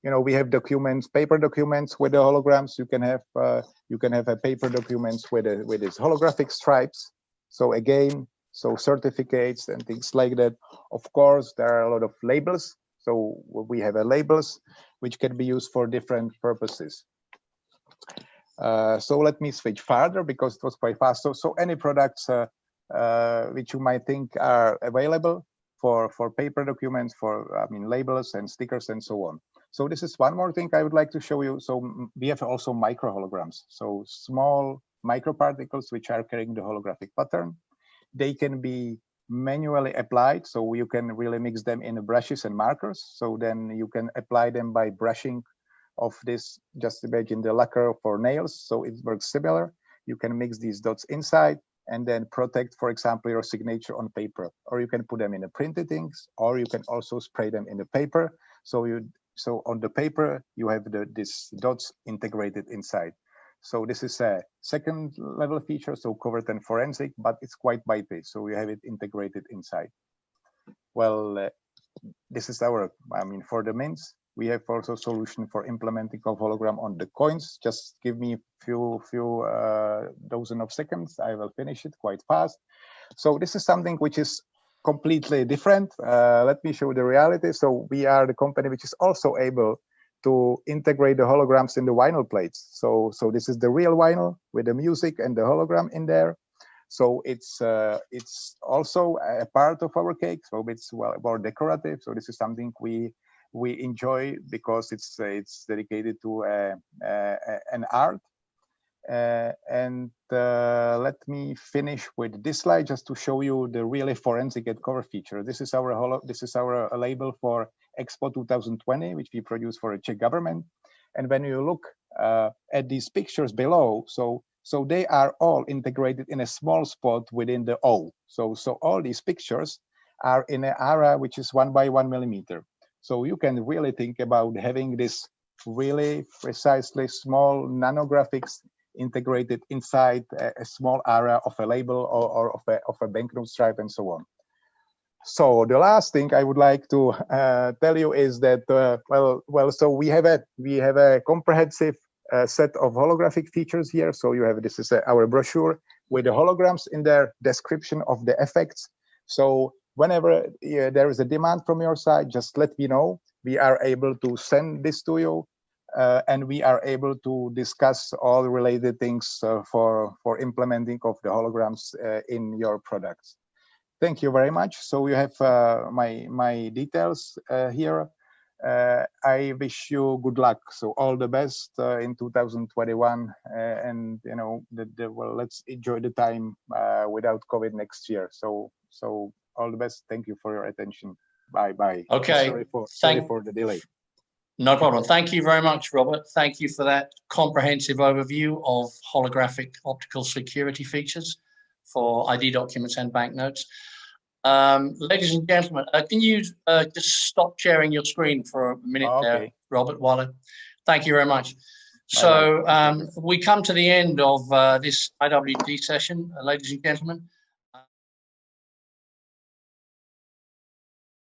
we have documents, paper documents with the holograms. You can have a paper documents with its holographic stripes. So again, so certificates and things like that. Of course, there are a lot of labels. So we have labels which can be used for different purposes. So let me switch further because it was quite fast. So any products which you might think are available for paper documents, for labels and stickers and so on. So this is one more thing I would like to show you. So we have also micro holograms. So small microparticles which are carrying the holographic pattern. They can be manually applied, so you can really mix them in brushes and markers. So then you can apply them by brushing of this, just imagine the lacquer for nails. So it works similar. You can mix these dots inside and then protect, for example, your signature on paper, or you can put them in the printed inks, or you can also spray them in the paper. So on the paper, you have these dots integrated inside. So this is a second level feature, so covert and forensic, but it's quite byte-based, so we have it integrated inside. Well, this is our, for the mints, we have also solution for implementing of hologram on the coins. Just give me a few dozen of seconds, I will finish it quite fast. So this is something which is completely different. Let me show the reality. So we are the company which is also able to integrate the holograms in the vinyl plates. So this is the real vinyl with the music and the hologram in there. So it's also a part of our cake. So it's more decorative. So this is something we enjoy because it's dedicated to an art. Let me finish with this slide just to show you the really forensic and cover feature. This is our label for Expo 2020, which we produce for the Czech government. And when you look at these pictures below, so they are all integrated in a small spot within the O. So all these pictures are in an area which is 1 by 1 millimeter. So you can really think about having this really precisely small nanographics integrated inside a small area of a label or of a banknote stripe and so on. So the last thing I would like to tell you is that so we have a comprehensive set of holographic features here. So you have, this is our brochure with the holograms in their description of the effects. So whenever there is a demand from your side, just let me know. We are able to send this to you. And we are able to discuss all related things for implementing of the holograms in your products. Thank you very much. So you have my details here. I wish you good luck. So all the best in 2021, and well, let's enjoy the time without COVID next year. So all the best. Thank you for your attention. Bye bye. Okay. Sorry for the delay. No problem. Thank you very much, Robert. Thank you for that comprehensive overview of holographic optical security features for ID documents and banknotes. Ladies and gentlemen, can you just stop sharing your screen for a minute there, Robert? Thank you very much. So we come to the end of this IWT session, ladies and gentlemen.